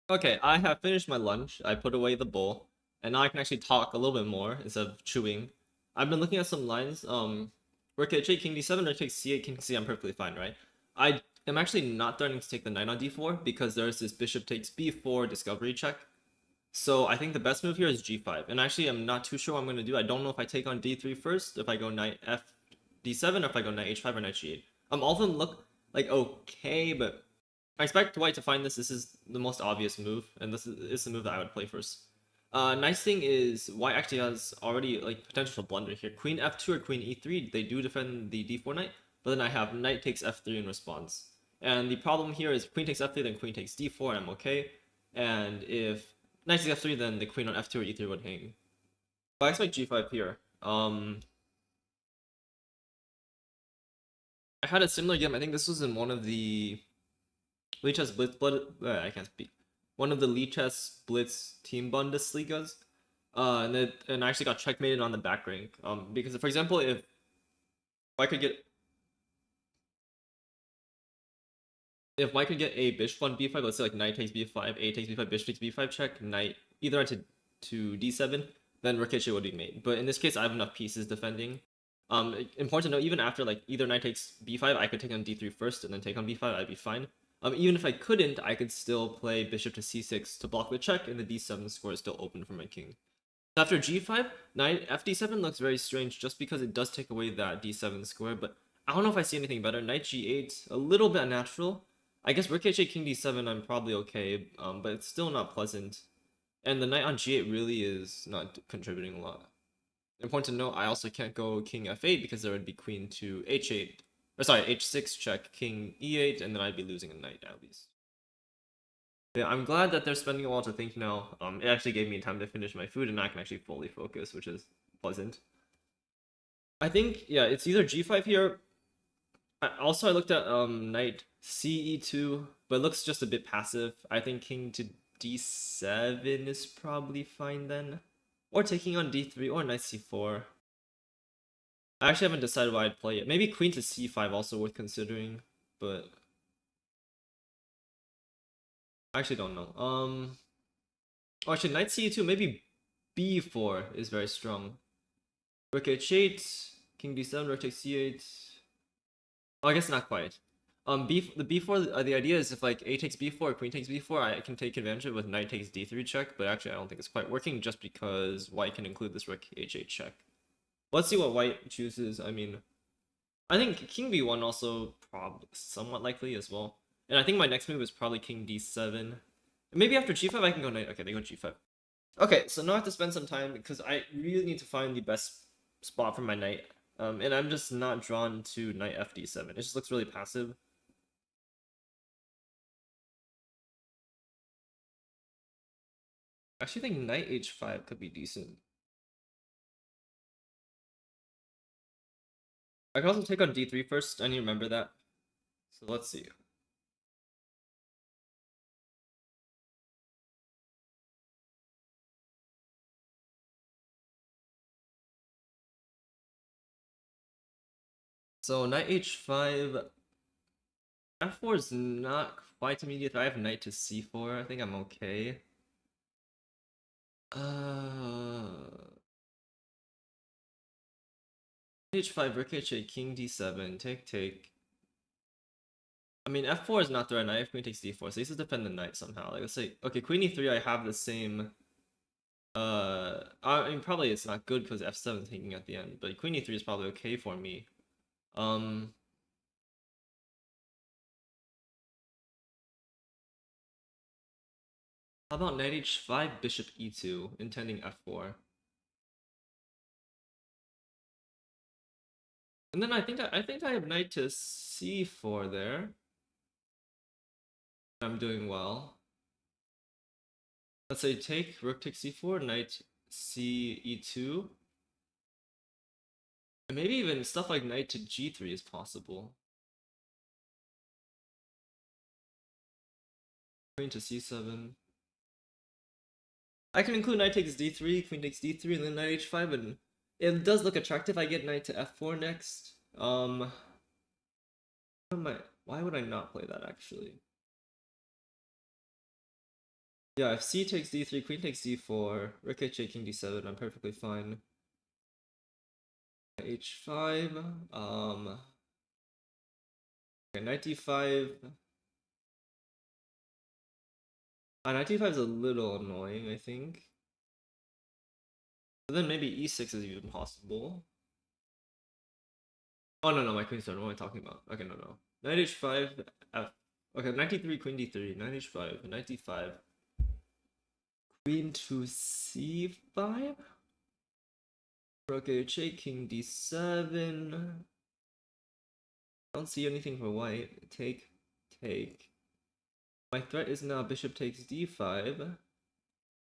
Okay, I have finished my lunch. I put away the bowl, and now I can actually talk a little bit more instead of chewing. I've been looking at some lines. Rook h8, king d7, rook takes c8, king c. I'm perfectly fine, right? I am actually not starting to take the knight on d4 because there's this bishop takes b4 discovery check. So I think the best move here is g5. And actually, I'm not too sure what I'm going to do. I don't know if I take on d3 first, if I go knight f d7, or if I go knight h5 or knight g8. All of them look like okay, but I expect white to find this. This is the most obvious move, and this is the move that I would play first. Nice thing is white actually has already like potential to blunder here. Queen f2 or queen e3, they do defend the d4 knight, but then I have knight takes f3 in response. And the problem here is queen takes f3, then queen takes d4, and I'm okay. And if knight takes f3, then the queen on f2 or e3 would hang. But I expect g5 here. I had a similar game. I think this was in one of the Lichess I can't speak. One of the Lichess Blitz Team Bundesligas. And I actually got checkmated on the back rank. Because for example, if I could get a bishop on b5, let's say like knight takes b5, a takes b5, bishop takes b5 check, knight either onto to d7, then rook h8 would be made. But in this case, I have enough pieces defending. Important to know, even after like either knight takes b5, I could take on d3 first and then take on b5, I'd be fine. Even if I couldn't, I could still play bishop to c6 to block the check, and the d7 square is still open for my king. After g5, knight fd7 looks very strange just because it does take away that d7 square, but I don't know if I see anything better. Knight g8, a little bit unnatural. I guess rook h8, king d7, I'm probably okay, but it's still not pleasant. And the knight on g8 really is not contributing a lot. Important to note, I also can't go king f8 because there would be queen to h8 Or sorry, h6 check, king e8, and then I'd be losing a knight at least. Yeah, I'm glad that they're spending a while to think now. It actually gave me time to finish my food, and I can actually fully focus, which is pleasant. I think, yeah, it's either g5 here. Also, I looked at knight ce2, but it looks just a bit passive. I think king to d7 is probably fine then. Or taking on d3 or knight c4. I actually haven't decided why I'd play it. Maybe queen to c5 also worth considering, but I actually don't know. Oh, actually, knight ce2, maybe b4 is very strong. Rook h8, king d7, rook takes c8. Oh, I guess not quite. The b4, the idea is if like a takes b4, queen takes b4, I can take advantage of it with knight takes d3 check, but actually I don't think it's quite working just because white can include this rook h8 check. Let's see what white chooses. I mean, I think king b1 also probably somewhat likely as well. And I think my next move is probably king d7. Maybe after g5 I can go knight. Okay, they go g5. Okay, so now I have to spend some time because I really need to find the best spot for my knight. And I'm just not drawn to knight fd7. It just looks really passive. I actually think knight h5 could be decent. I can also take on d3 first. I need to remember that. So let's see. So knight h5. f4 is not quite immediate. I have knight to c4. I think I'm okay. H5, rook h8, king d7, take. I mean, f4 is not the right knight if queen takes d4, so this is defend the knight somehow. Like, let's say, okay, queen e3, I have the same. I mean, probably it's not good because f7 is taking at the end, but queen e3 is probably okay for me. How about knight h5, bishop e2, intending f4? And then I think I have knight to c4 there. I'm doing well. Let's say take rook takes c4, knight c e2. And maybe even stuff like knight to g3 is possible. Queen to c7. I can include knight takes d3, queen takes d3, and then knight h5, and it does look attractive. I get knight to f4 next. Why would I not play that actually? Yeah, if c takes d3, queen takes d4, rook h8, king d7, I'm perfectly fine. h5, okay, knight d5. Knight d5 is a little annoying, I think. But then maybe e6 is even possible. Oh no, my queen's done. What am I talking about? Okay, no. Knight h5, f. Okay, knight d3, queen d3, knight h5, knight d5. Queen to c5. Rook h8, king d7. Don't see anything for white. Take. My threat is now bishop takes d5.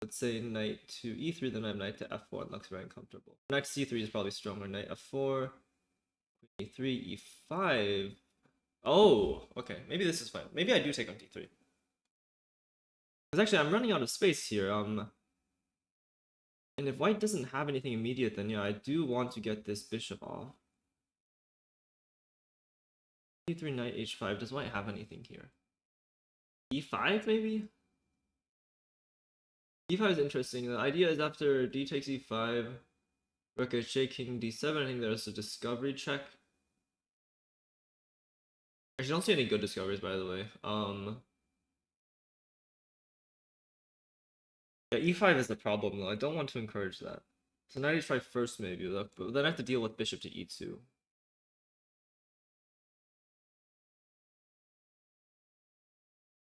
Let's say knight to e3, then I have knight to f4. It looks very uncomfortable. Knight to c3 is probably stronger. Knight f4, queen e3, e5. Oh, okay. Maybe this is fine. Maybe I do take on d3. Because actually, I'm running out of space here. And if white doesn't have anything immediate, then yeah, I do want to get this bishop off. e3, knight h5. Does white have anything here? e5 maybe? e5 is interesting. The idea is after d takes e5, rook h8, king d7. I think there's a discovery check. Actually, I don't see any good discoveries, by the way. Yeah, e5 is the problem, though. I don't want to encourage that. So knight h5 first, maybe, but then I have to deal with bishop to e2.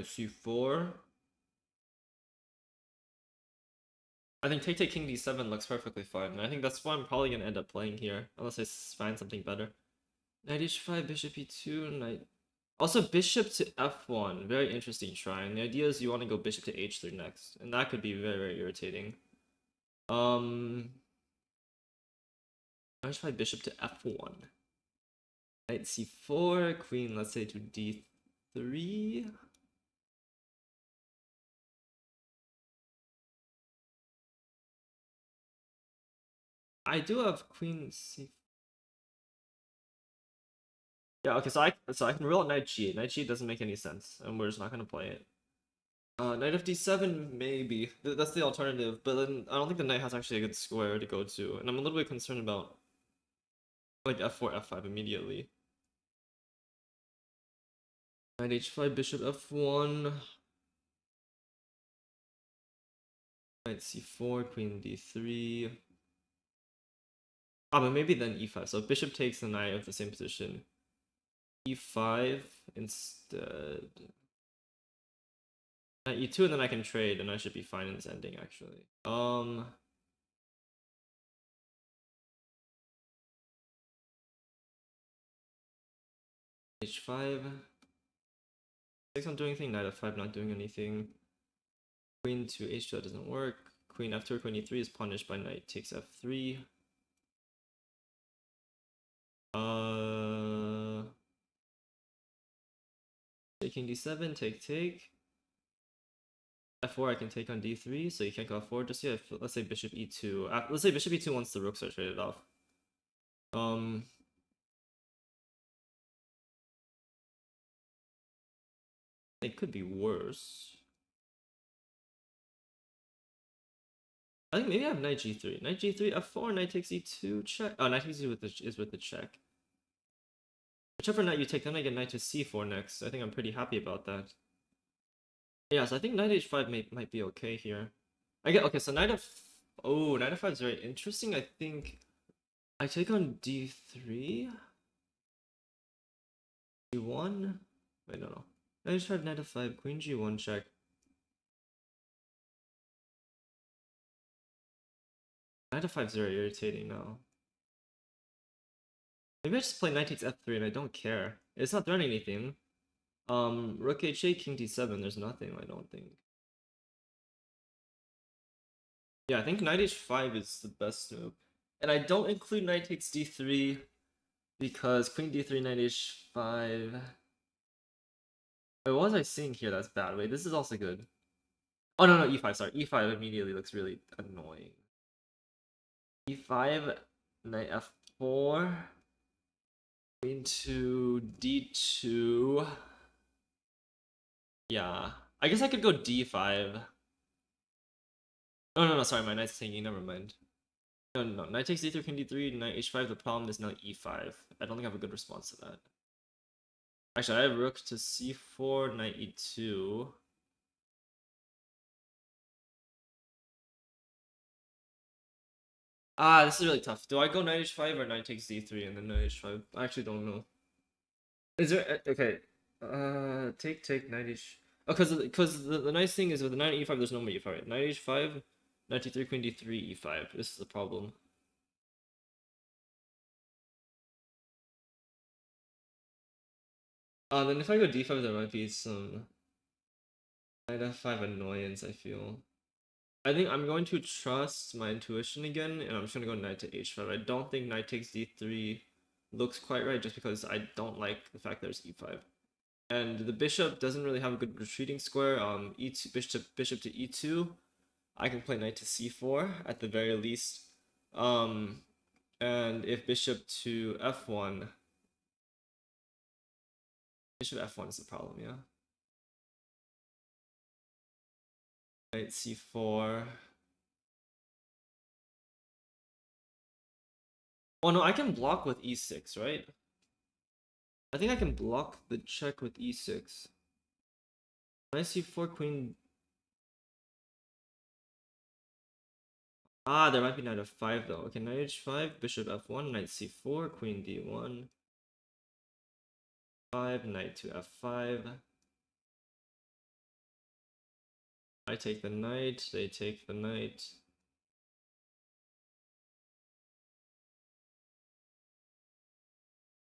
c4. I think take king d7 looks perfectly fine, and I think that's what I'm probably gonna end up playing here, unless I find something better. Knight h5, bishop e2, knight. Also, bishop to f1. Very interesting try. And the idea is you want to go bishop to h3 next. And that could be very, very irritating. Knight h5, bishop to f1. Knight c4, queen, let's say to d3. I do have queen c4. Yeah, okay, so I can roll knight g8. Knight g8 doesn't make any sense, and we're just not gonna play it. Knight of d7, maybe. That's the alternative, but then I don't think the knight has actually a good square to go to, and I'm a little bit concerned about like f4, f5 immediately. Knight h5, bishop f1. Knight c4, queen d3. Ah, but maybe then e5. So bishop takes the knight of the same position. e5 instead. Knight e2, and then I can trade, and I should be fine in this ending actually. h5. 6 not doing anything, knight f5 not doing anything. Queen to h2, that doesn't work. Queen f2 queen e3 is punished by knight takes f3. Taking d7, take. f4 I can take on d3, so you can't go f4 just yet. Let's say bishop e2. Let's say bishop e2 once the rooks are traded off. It could be worse. I think maybe I have knight g3. Knight g3, f4, knight takes e2, check. Oh, knight takes e2 is with the check. Whichever knight you take, then I get knight to c4 next. I think I'm pretty happy about that. Yeah, so I think knight h5 might be okay here. I get okay, so knight f5 is very interesting. I think I take on d3, g1. Wait, no. Knight h5, knight f5, queen g1 check. Knight f5 is very irritating now. Maybe I just play knight takes f3 and I don't care. It's not threatening anything. Rook h8, king d7. There's nothing. I don't think. Yeah, I think knight h5 is the best move. And I don't include knight takes d3 because queen d3, knight h5. Wait, what was I seeing here that's bad? Wait, this is also good. Oh, no, e5, sorry. e5 immediately looks really annoying. e5, knight f4, queen to d2. Yeah, I guess I could go d5. No, sorry, my knight's taking, never mind. No, knight takes d3, king d3, knight h5. The problem is now e5. I don't think I have a good response to that. Actually, I have rook to c4, knight e2. Ah, this is really tough. Do I go knight h5 or knight takes d3 and then knight h5? I actually don't know. Is there okay? Take knight h. Oh, because the nice thing is with the knight e5, there's no more e5. Right? Knight h5, knight d3, queen d3, e5. This is the problem. Then if I go d5, there might be some knight f5 annoyance. I feel. I think I'm going to trust my intuition again, and I'm just gonna go knight to h5. I don't think knight takes d3 looks quite right, just because I don't like the fact there's e5. And the bishop doesn't really have a good retreating square. E2 bishop to e2. I can play knight to c4 at the very least. And if bishop to f1, bishop f1 is the problem, yeah. Knight c4. Oh no, I can block with e6, right? I think I can block the check with e6. Knight c4, queen. Ah, there might be knight f5 though. Okay, knight h5, bishop f1, knight c4, queen d1. 5, knight to f5. I take the knight, they take the knight.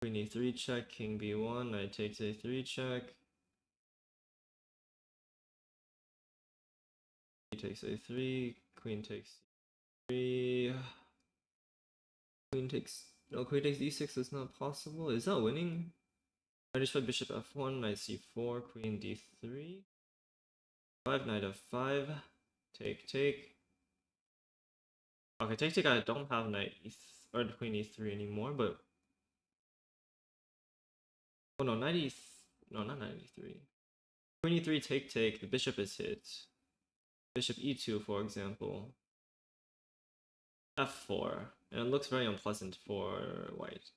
Queen e3 check, king b1, knight takes a3 check. Takes a3, queen takes c3. Queen takes d6 is not possible. Is that winning? I just played bishop f1, knight c4, queen d3. 5, knight f5. Take. Okay, take. I don't have knight or queen e3 anymore, but oh no, no, not knight e3. Queen e3, take. The bishop is hit. Bishop e2, for example. f4, and it looks very unpleasant for white.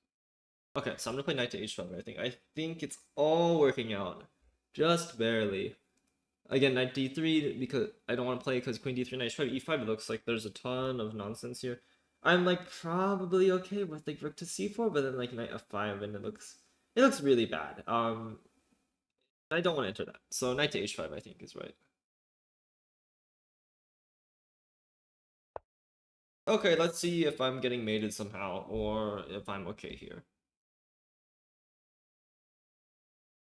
Okay, so I'm gonna play knight to h5. I think it's all working out, just barely. Again, knight d3 because I don't want to play because queen d3, knight h5, e5. It looks like there's a ton of nonsense here. I'm like probably okay with like rook to c4, but then like knight f5, and it looks really bad. I don't want to enter that. So knight to h5, I think is right. Okay, let's see if I'm getting mated somehow or if I'm okay here.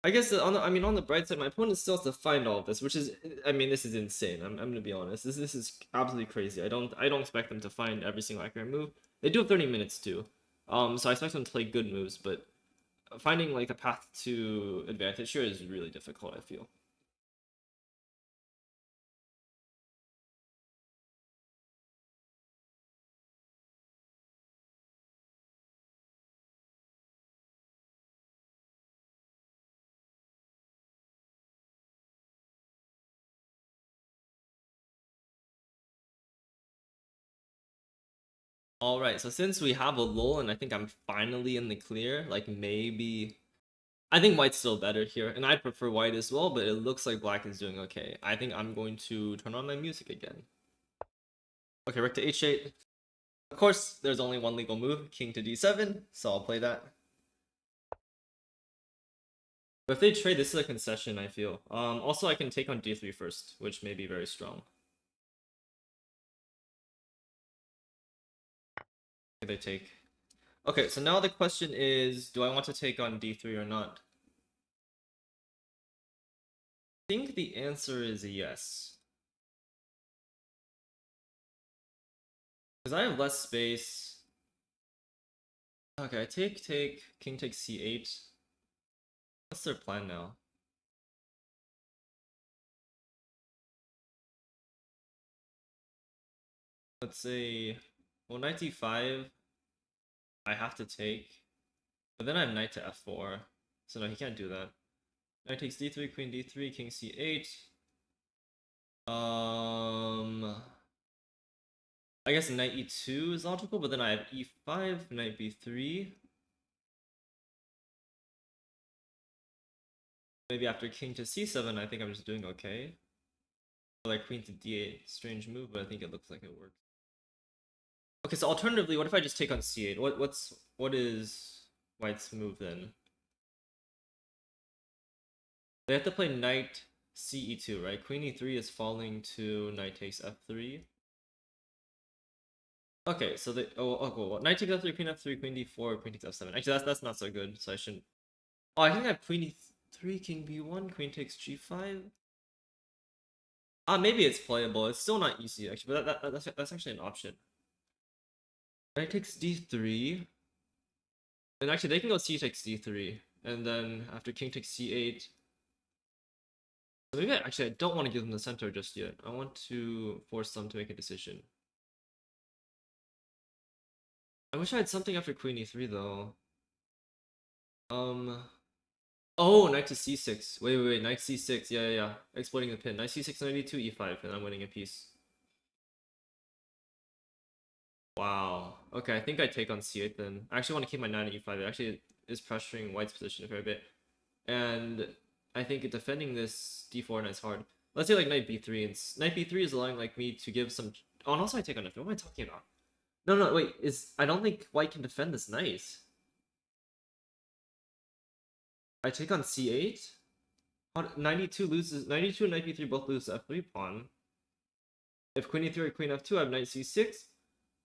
I guess on the bright side, my opponent still has to find all of this, which is, this is insane. I'm gonna be honest. This is absolutely crazy. I don't expect them to find every single accurate move. They do have 30 minutes too, so I expect them to play good moves, but finding like a path to advantage here is really difficult, I feel. All right, so since we have a lull and I think I'm finally in the clear, like maybe I think white's still better here, and I prefer white as well, but it looks like black is doing okay. I think I'm going to turn on my music again. Okay, rook to h8. Of course, there's only one legal move, king to d7, so I'll play that. But if they trade, this is a concession, I feel. Also, I can take on d3 first, which may be very strong. They take. Okay, so now the question is, do I want to take on d3 or not? I think the answer is yes. Because I have less space. Okay, I take, king takes c8. What's their plan now? Let's say, well, knight d5, I have to take. But then I have knight to f4. So no, he can't do that. Knight takes d3, queen d3, king c8. I guess knight e2 is logical, but then I have e5, knight b3. Maybe after king to c7, I think I'm just doing okay. Or like queen to d8, strange move, but I think it looks like it works. Okay, so alternatively, what if I just take on c8? What is white's move then? They have to play knight ce2, right? Queen e3 is falling to knight takes f3. Okay, so they cool. Knight takes f3, queen f3, queen d4, queen takes f7. Actually, that's not so good, so I shouldn't. Oh, I think I have queen e3, king b1, queen takes g5. Maybe it's playable. It's still not easy actually, but that's actually an option. Knight takes d3, and actually they can go c takes d3, and then after king takes c8. So maybe I don't want to give them the center just yet. I want to force them to make a decision. I wish I had something after queen e3 though. Oh, knight to c6. Wait. Knight c6. Yeah. Exploiting the pin. Knight c6, knight e2, e5, and I'm winning a piece. Wow. Okay, I think I take on c8 then. I actually want to keep my knight at e5. It actually is pressuring white's position a fair bit. And I think defending this d4 is hard. Let's say like knight b3. And knight b3 is allowing like me to give some... Oh, and also I take on f3. What am I talking about? No, wait. I don't think white can defend this knight. I take on c8? 92 loses. 92 and knight b3 both lose f3 pawn. If queen e3 or queen f2, I have knight c6,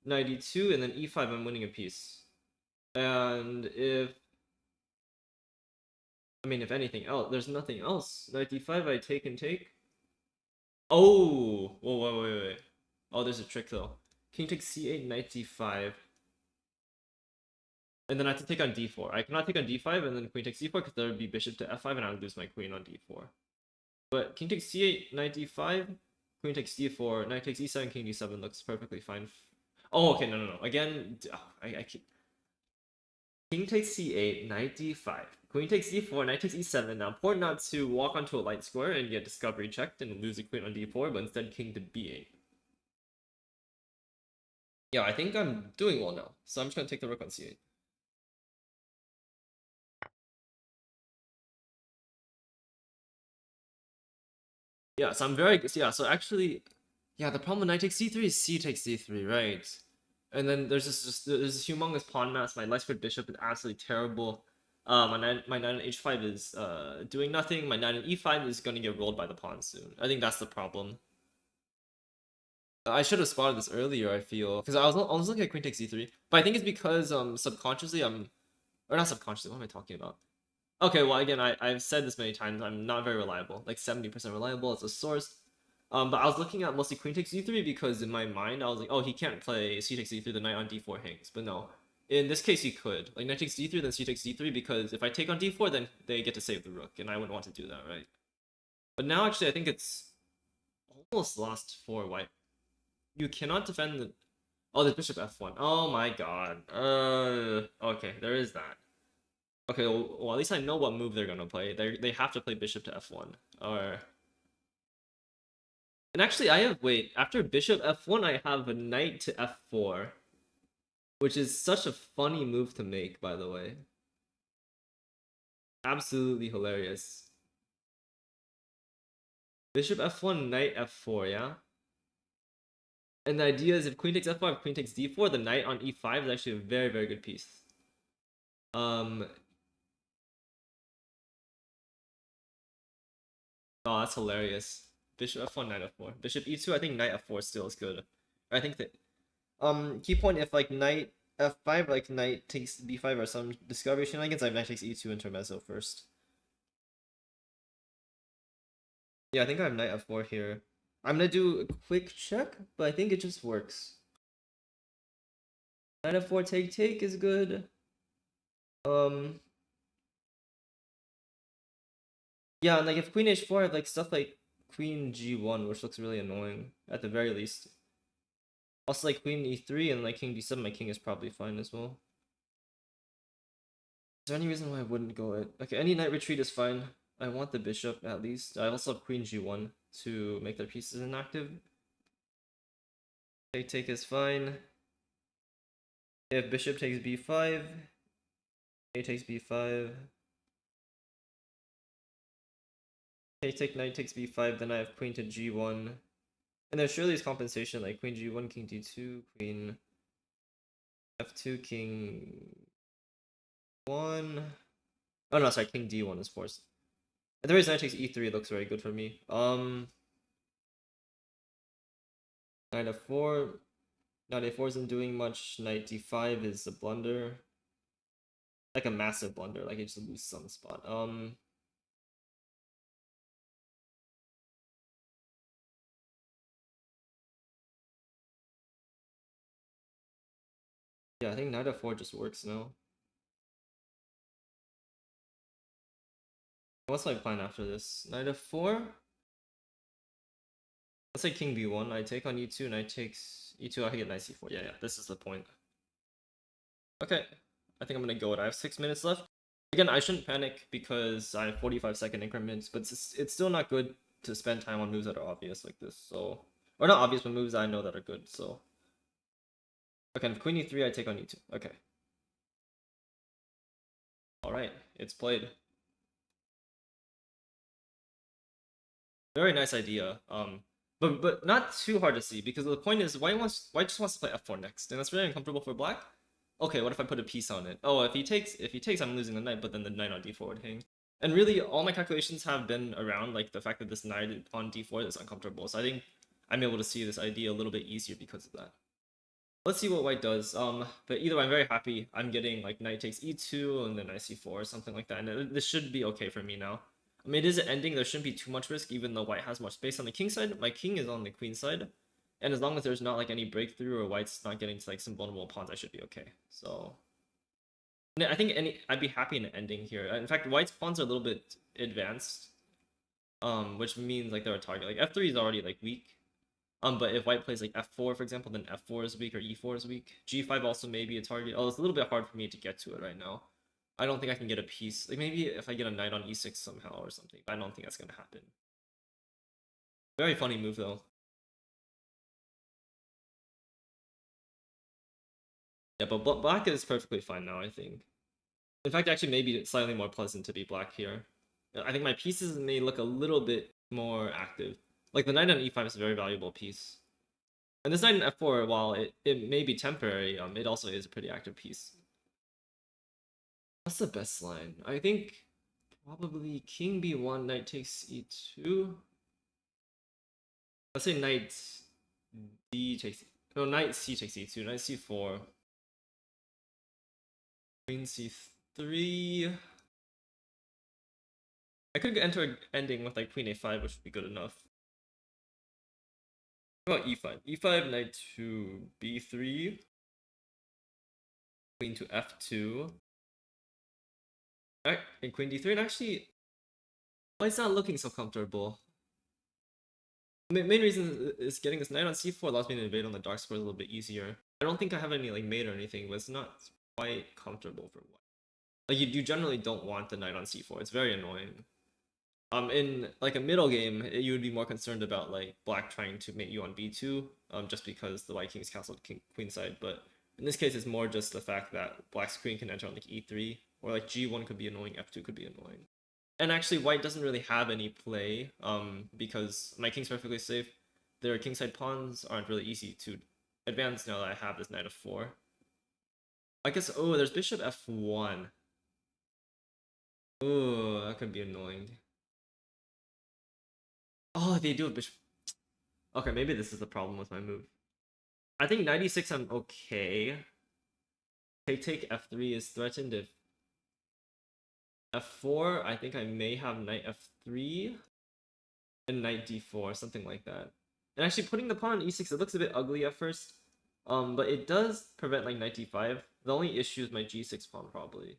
knight e2, and then e5, I'm winning a piece. And if I mean, if anything else, there's nothing else. Knight d5, I take and take. Oh! Whoa, wait. Oh, there's a trick though. King takes c8, knight d5. And then I have to take on d4. I cannot take on d5 and then queen takes d4 because there would be bishop to f5 and I would lose my queen on d4. But king takes c8, knight d5, queen takes d4, knight takes e7, king d7 looks perfectly fine. Oh, okay, no. Again, I keep... King takes c8, knight d5, queen takes d4, knight takes e7. Now, important not to walk onto a light square and get discovery checked and lose a queen on d4, but instead king to b8. Yeah, I think I'm doing well now, so I'm just gonna take the rook on c8. Yeah, so I'm very... Yeah, so actually... Yeah, the problem with knight takes c3 is c takes d3, right? And then there's this humongous pawn mass. My light squared bishop is absolutely terrible. My knight on h5 is doing nothing. My knight on e5 is going to get rolled by the pawn soon. I think that's the problem. I should have spotted this earlier, I feel. Because I was looking at queen takes e3. But I think it's because subconsciously I'm... Or not subconsciously, what am I talking about? Okay, well, again, I've said this many times. I'm not very reliable. Like 70% reliable as a source. But I was looking at mostly queen takes e3 because in my mind I was like, oh, he can't play c takes e3, the knight on d4 hangs. But no, in this case he could. Like knight takes d3, then c takes d3 because if I take on d4, then they get to save the rook, and I wouldn't want to do that, right? But now actually I think it's almost lost for white. You cannot defend the... Oh, there's bishop f1. Oh my god. Okay, there is that. Okay, well at least I know what move they're gonna play. They have to play bishop to f1 or... And actually, I have... Wait, after bishop f1, I have a knight to f4. Which is such a funny move to make, by the way. Absolutely hilarious. Bishop f1, knight f4, yeah? And the idea is if queen takes f5, queen takes d4, the knight on e5 is actually a very, very good piece. Oh, that's hilarious. Bishop f1, knight f4. Bishop e2, I think knight f4 still is good. I think that... key point, if like knight f5, like knight takes b5 or some discovery shenanigans, I have knight takes e2 intermezzo first. Yeah, I think I have knight f4 here. I'm gonna do a quick check, but I think it just works. Knight f4 take is good. Yeah, and like if queen h4, I have like stuff like queen g1, which looks really annoying at the very least. Also like queen e3 and like king d7, my king is probably fine as well. Is there any reason why I wouldn't go it? Okay, any knight retreat is fine. I want the bishop at least. I also have queen g1 to make their pieces inactive. Take is fine. If bishop takes b5, a takes b5. Take knight takes b5, then I have queen to g1. And there surely is compensation like queen g1, king d2, queen f2, king 1. Oh no, sorry, king d1 is forced. And the reason knight takes e3 looks very good for me. Knight f4. Knight a4 isn't doing much. Knight d5 is a blunder. Like a massive blunder, like it just loses some spot. Yeah, I think knight f4 just works now. What's my plan after this? Knight f4? Let's say king b1. I take on e2, knight takes e2, I can get knight c4. Yeah, this is the point. Okay, I think I'm gonna go it. I have 6 minutes left. Again, I shouldn't panic because I have 45-second increments, but it's still not good to spend time on moves that are obvious like this, so... Or not obvious, but moves I know that are good, so... Okay, if queen e3, I take on e2. Okay. Alright, it's played. Very nice idea. But not too hard to see, because the point is, white just wants to play f4 next, and that's really uncomfortable for black. Okay, what if I put a piece on it? Oh, if he takes, I'm losing the knight, but then the knight on d4 would hang. And really, all my calculations have been around like the fact that this knight on d4 is uncomfortable. So I think I'm able to see this idea a little bit easier because of that. let's see what white does. But either way, I'm very happy. I'm getting like knight takes e2 and then knight c4 or something like that. And this should be okay for me now. I mean, it is an ending. There shouldn't be too much risk, even though white has more space on the king side. My king is on the queen side. And as long as there's not like any breakthrough or white's not getting to like some vulnerable pawns, I should be okay. So I think I'd be happy in an ending here. In fact, white's pawns are a little bit advanced. Which means like they're a target. Like f3 is already like weak. But if white plays like f4, for example, then f4 is weak or e4 is weak. g5 also may be a target. Oh, it's a little bit hard for me to get to it right now. I don't think I can get a piece. Like maybe if I get a knight on e6 somehow or something. But I don't think that's gonna happen. Very funny move though. Yeah, but black is perfectly fine now, I think. In fact, actually, maybe it's slightly more pleasant to be black here. I think my pieces may look a little bit more active. Like the knight on e5 is a very valuable piece. And this knight in f4, while it may be temporary, it also is a pretty active piece. What's the best line? I think probably king b1, knight takes e2. Let's say knight d takes... No, knight c takes e2, knight c4. Queen c3. I could enter an ending with like queen a5, which would be good enough. What about e5? e5, knight to b3. Queen to f2. Alright, and queen d3. And actually, well, it's not looking so comfortable. The main reason is getting this knight on c4 allows me to invade on the dark square a little bit easier. I don't think I have any like mate or anything, but it's not quite comfortable for white. Like you generally don't want the knight on c4. It's very annoying. In like a middle game, you would be more concerned about like black trying to mate you on b2, just because the white king's castled queen side. But in this case, it's more just the fact that black's queen can enter on like e3, or like g1 could be annoying, f2 could be annoying. And actually, white doesn't really have any play, because my king's perfectly safe. Their kingside pawns aren't really easy to advance now that I have this knight of 4. I guess, oh, there's bishop f1. Oh, that could be annoying. Oh, they do have bishop. Okay, maybe this is the problem with my move. I think 96 I'm okay. Take f3 is threatened. If f4, I think I may have knight f3 and knight d4, something like that. And actually putting the pawn on e6, it looks a bit ugly at first. But it does prevent like knight d5. The only issue is my g6 pawn probably.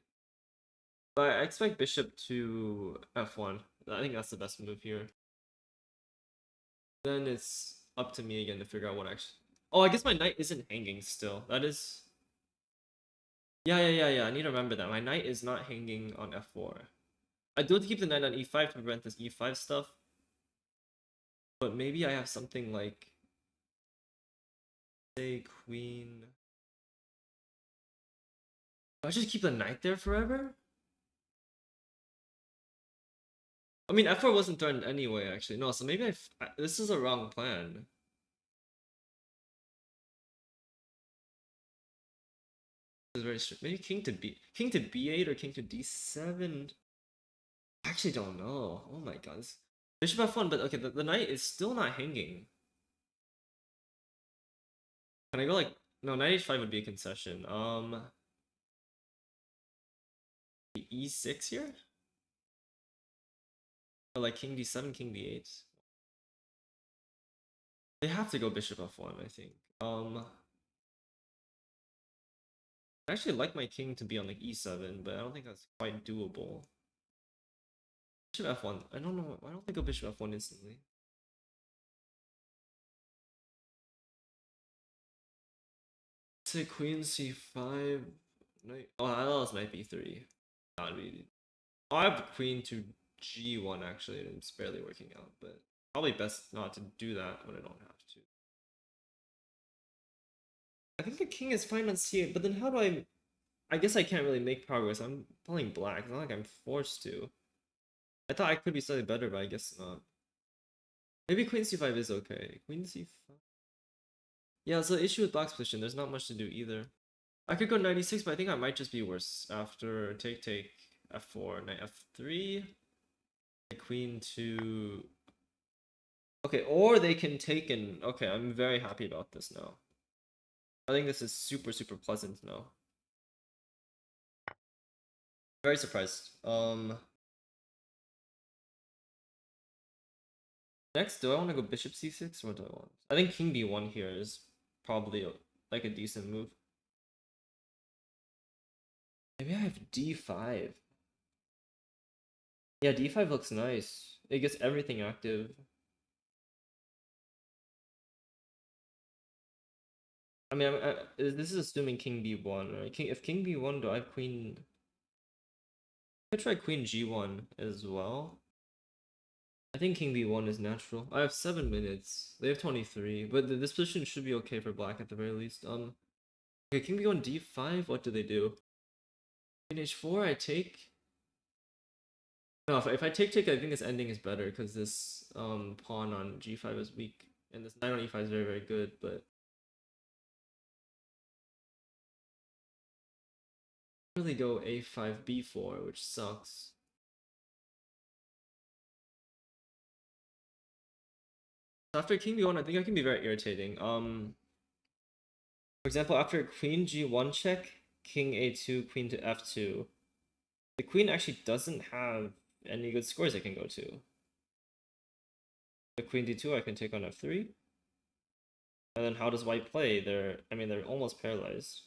But I expect bishop to f1. I think that's the best move here. Then it's up to me again to figure out what actually... Oh, I guess my knight isn't hanging still. That is... Yeah. I need to remember that. My knight is not hanging on f4. I do have to keep the knight on e5 to prevent this e5 stuff. But maybe I have something like... Say queen... Do I just keep the knight there forever? I mean, f4 wasn't threatened anyway, actually. No, so maybe this is a wrong plan. This is very strict. Maybe king to b8 or king to d7. I actually don't know. Oh my god. Bishop f1, but okay, the knight is still not hanging. Can I go like... No, knight h5 would be a concession. E6 here? Or like king d7, king d8. They have to go bishop f1, I think. I actually like my king to be on like e7, but I don't think that's quite doable. Bishop f1. I don't know. I don't think go bishop f1 instantly. Say queen c5. Knight. Oh, that was knight b3. Not really. Oh, I have queen to g1 actually, and it's barely working out, but probably best not to do that when I don't have to. I think the king is fine on c8, but then how do I guess I can't really make progress. I'm playing black. It's not like I'm forced to. I thought I could be slightly better, but I guess not. Maybe queen c5 is okay. Queen c5. Yeah, so the issue with black's position, there's not much to do either. I could go 96, but I think I might just be worse after take f4, knight f3, queen to... Okay, or they can take and... Okay, I'm very happy about this now. I think this is super pleasant now. Very surprised. Next, do I want to go bishop c6 or what do I want? I think king b1 here is probably like a decent move. Maybe I have d5. Yeah, d5 looks nice. It gets everything active. I mean, this is assuming king b1, right? If king b1, do I have queen? I could try queen g1 as well. I think king b1 is natural. I have 7 minutes. They have 23, but this position should be okay for black at the very least. Okay, king b1 d5. What do they do? Queen h4. I take. No, if I take, I think this ending is better because this pawn on g5 is weak, and this knight on e5 is very good. But I really go a5 b4, which sucks. After king b1, I think I can be very irritating. For example, after queen g1 check, king a2, queen to f2, the queen actually doesn't have any good scores I can go to. The queen d2 I can take on f3. And then how does white play? They're almost paralyzed.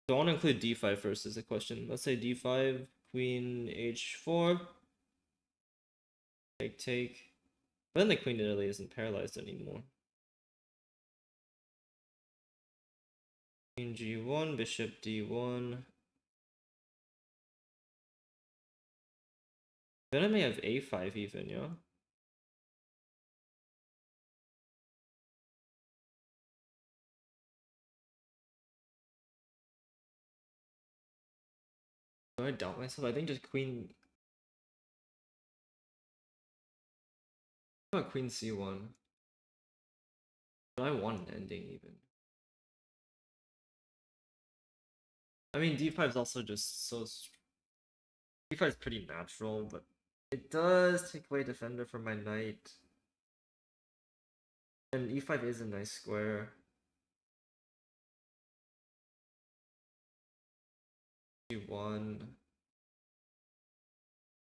So I want to include d5 first as a question. Let's say d5, queen h4. Take. But then the queen really isn't paralyzed anymore. Queen g1, bishop d1. Then I may have a5 even, yeah? Do I doubt myself? I think just queen... How about queen c1? Do I want an ending even? I mean, d5 is also just so... d5 is pretty natural, but it does take away defender from my knight. And e5 is a nice square. c1.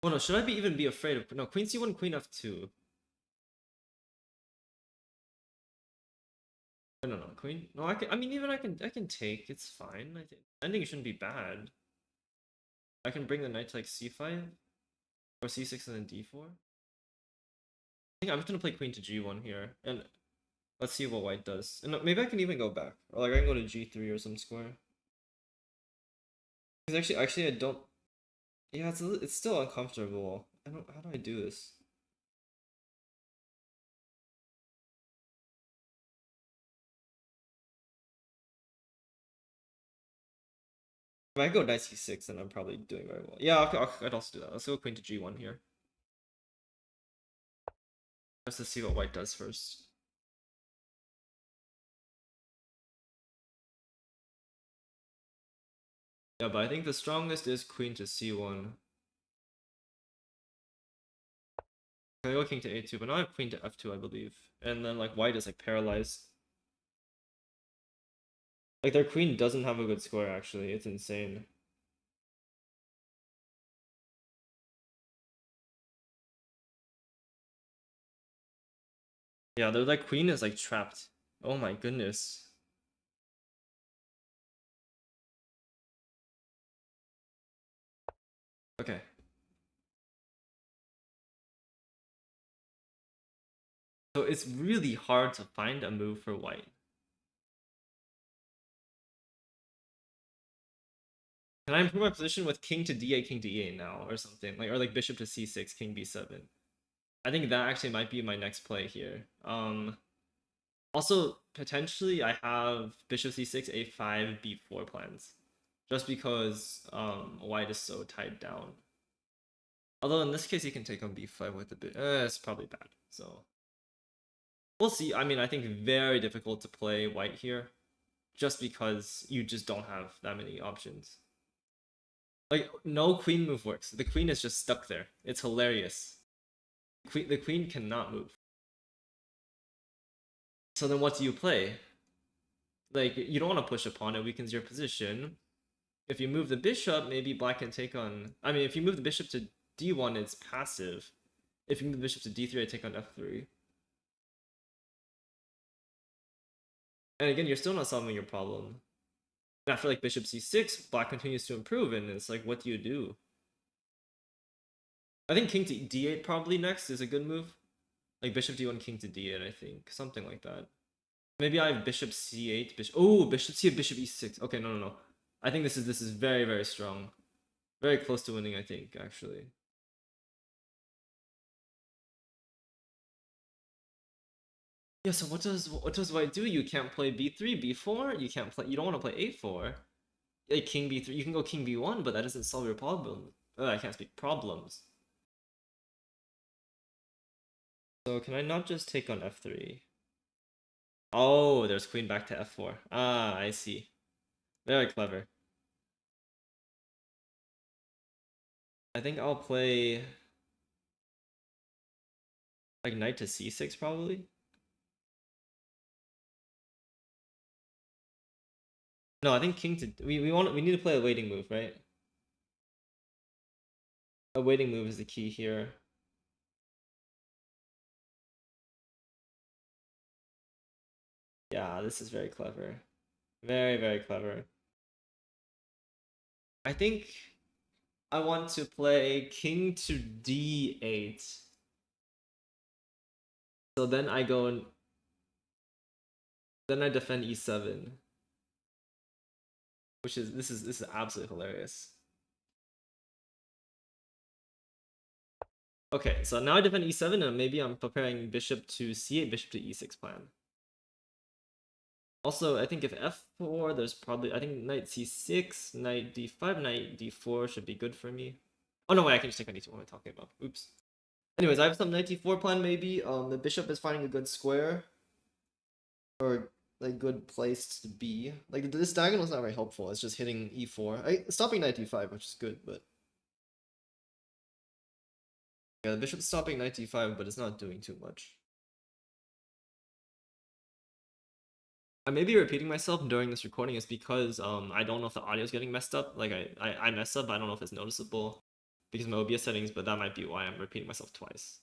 Oh no, should I even be afraid of... No, queen c1, queen f2. No, queen... No, I mean, even I can take. It's fine. I think ending shouldn't be bad. I can bring the knight to like c5 or c6 and then d4. I think I'm just gonna play queen to g1 here, and let's see what white does. And maybe I can even go back, or like I can go to g3 or some square. Because actually I don't. Yeah, it's still uncomfortable. I don't. How do I do this? If I go knight c6, then I'm probably doing very well. Yeah, I'd also do that. Let's go queen to g1 here. Just to see what white does first. Yeah, but I think the strongest is queen to c1. I go king to a2, but now I have queen to f2, I believe. And then like white is like paralyzed. Like their queen doesn't have a good square actually. It's insane. Yeah, their like queen is like trapped. Oh my goodness. Okay. So it's really hard to find a move for white. Can I improve my position with king to d8, king to e8 now, or something? Like, or like bishop to c6, king b7. I think that actually might be my next play here. Also, potentially I have bishop c6, a5, b4 plans. Just because white is so tied down. Although in this case he can take on b5 with a bit. It's probably bad. So we'll see. I mean, I think very difficult to play white here. Just because you just don't have that many options. Like, no queen move works. The queen is just stuck there. It's hilarious. The queen cannot move. So then what do you play? Like, you don't want to push a pawn, it weakens your position. If you move the bishop, maybe black can take on... I mean, if you move the bishop to d1, it's passive. If you move the bishop to d3, I take on f3. And again, you're still not solving your problem. And after like bishop c6, black continues to improve, and it's like, what do you do? I think king to d8 probably next is a good move. Like bishop d1, king to d8, I think. Something like that. Maybe I have bishop c8, bishop... Oh, bishop c8, bishop e6. Okay, no. I think this is very, very strong. Very close to winning, I think, actually. Yeah, so what does white do? You can't play b3, b4. You don't want to play a4. Like king b3. You can go king b1, but that doesn't solve your problem. I can't speak problems. So can I not just take on f3? Oh, there's queen back to f4. Ah, I see. Very clever. I think I'll play like knight to c6 probably. No, I think king to we need to play a waiting move, right? A waiting move is the key here. Yeah, this is very clever. Very, very clever. I think I want to play king to d8. So then I go and then I defend e7. Which is this is absolutely hilarious. Okay, so now I defend e7 and maybe I'm preparing bishop to c8, bishop to e6 plan. Also, I think if f4, there's probably, I think knight c6, knight d5, knight d4 should be good for me. Oh no, wait, I can just take on d2. What am I talking about? Oops. Anyways, I have some knight d4 plan maybe. The bishop is finding a good square. Or like good place to be. Like this diagonal is not very helpful. It's just hitting e4. Stopping knight d5, which is good, but yeah, the bishop's stopping knight d5, but it's not doing too much. I may be repeating myself during this recording is because I don't know if the audio is getting messed up. Like I messed up, but I don't know if it's noticeable because of my OBS settings, but that might be why I'm repeating myself twice.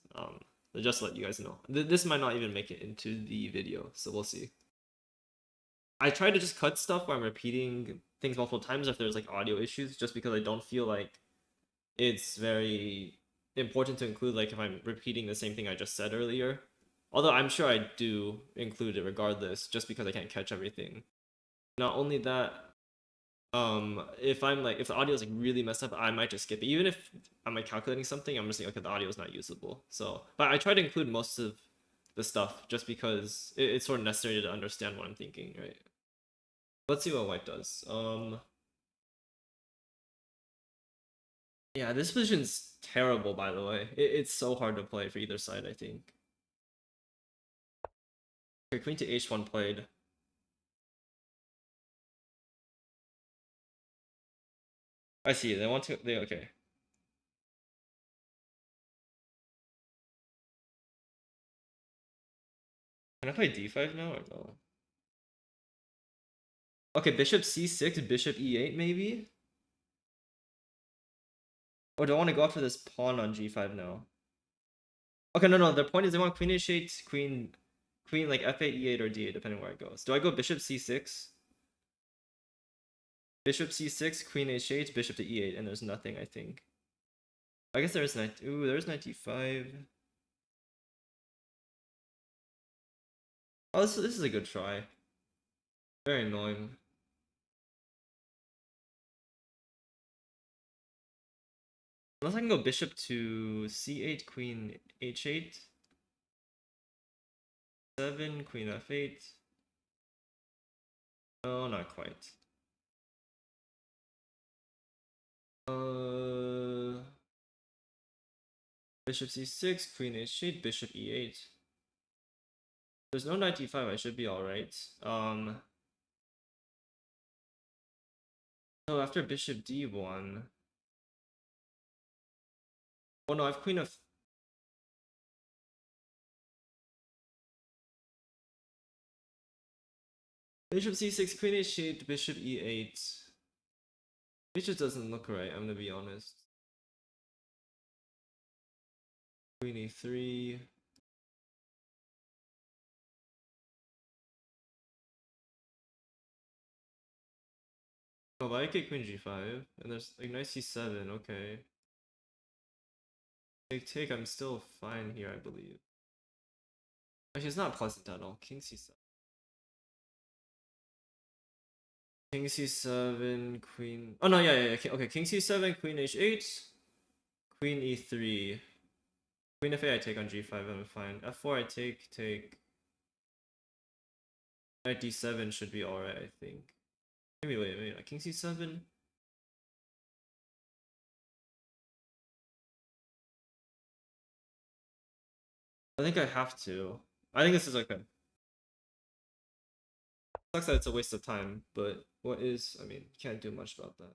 Just to let you guys know. This might not even make it into the video, so we'll see. I try to just cut stuff where I'm repeating things multiple times if there's like audio issues, just because I don't feel like it's very important to include like if I'm repeating the same thing I just said earlier. Although I'm sure I do include it regardless, just because I can't catch everything. Not only that, if the audio is like really messed up, I might just skip it. Even if I'm like calculating something, I'm just like, okay, the audio is not usable. So, but I try to include most of the stuff just because it's sort of necessary to understand what I'm thinking, right? Let's see what white does. Yeah, this position's terrible, by the way. It's so hard to play for either side, I think. Okay, queen to h1 played. I see. Okay. Can I play d5 now or no? Okay, bishop c6, bishop e8 maybe? Or do I want to go after this pawn on g5 now? Okay, no. The point is they want queen h8, queen like f8, e8, or d8, depending where it goes. Do I go bishop c6? Bishop c6, queen h8, bishop to e8, and there's nothing, I think. I guess there's knight. Ooh, there's knight d5. Oh, this is a good try. Very annoying. Unless I can go bishop to c8, queen h8, 7, queen f8. No, not quite. Bishop c6, queen h8, bishop e8. There's no knight d5, I should be alright. So after bishop d1. Oh no, I have queen of... Bishop c6, queen h8, bishop e8. Bishop doesn't look right, I'm gonna be honest. Queen e3. Oh, but I get queen g5, and there's like knight c7, okay. Take, I'm still fine here, I believe. Actually, it's not pleasant at all. King c7. King c7, queen... Oh no, yeah. Okay, king c7, queen h8, queen e3. Queen f8 I take on g5, I'm fine. f4 I take. Knight d7 should be alright, I think. Maybe wait, king c7? I think I have to. I think this is okay. Sucks that it's a waste of time, but what is... I mean, can't do much about that.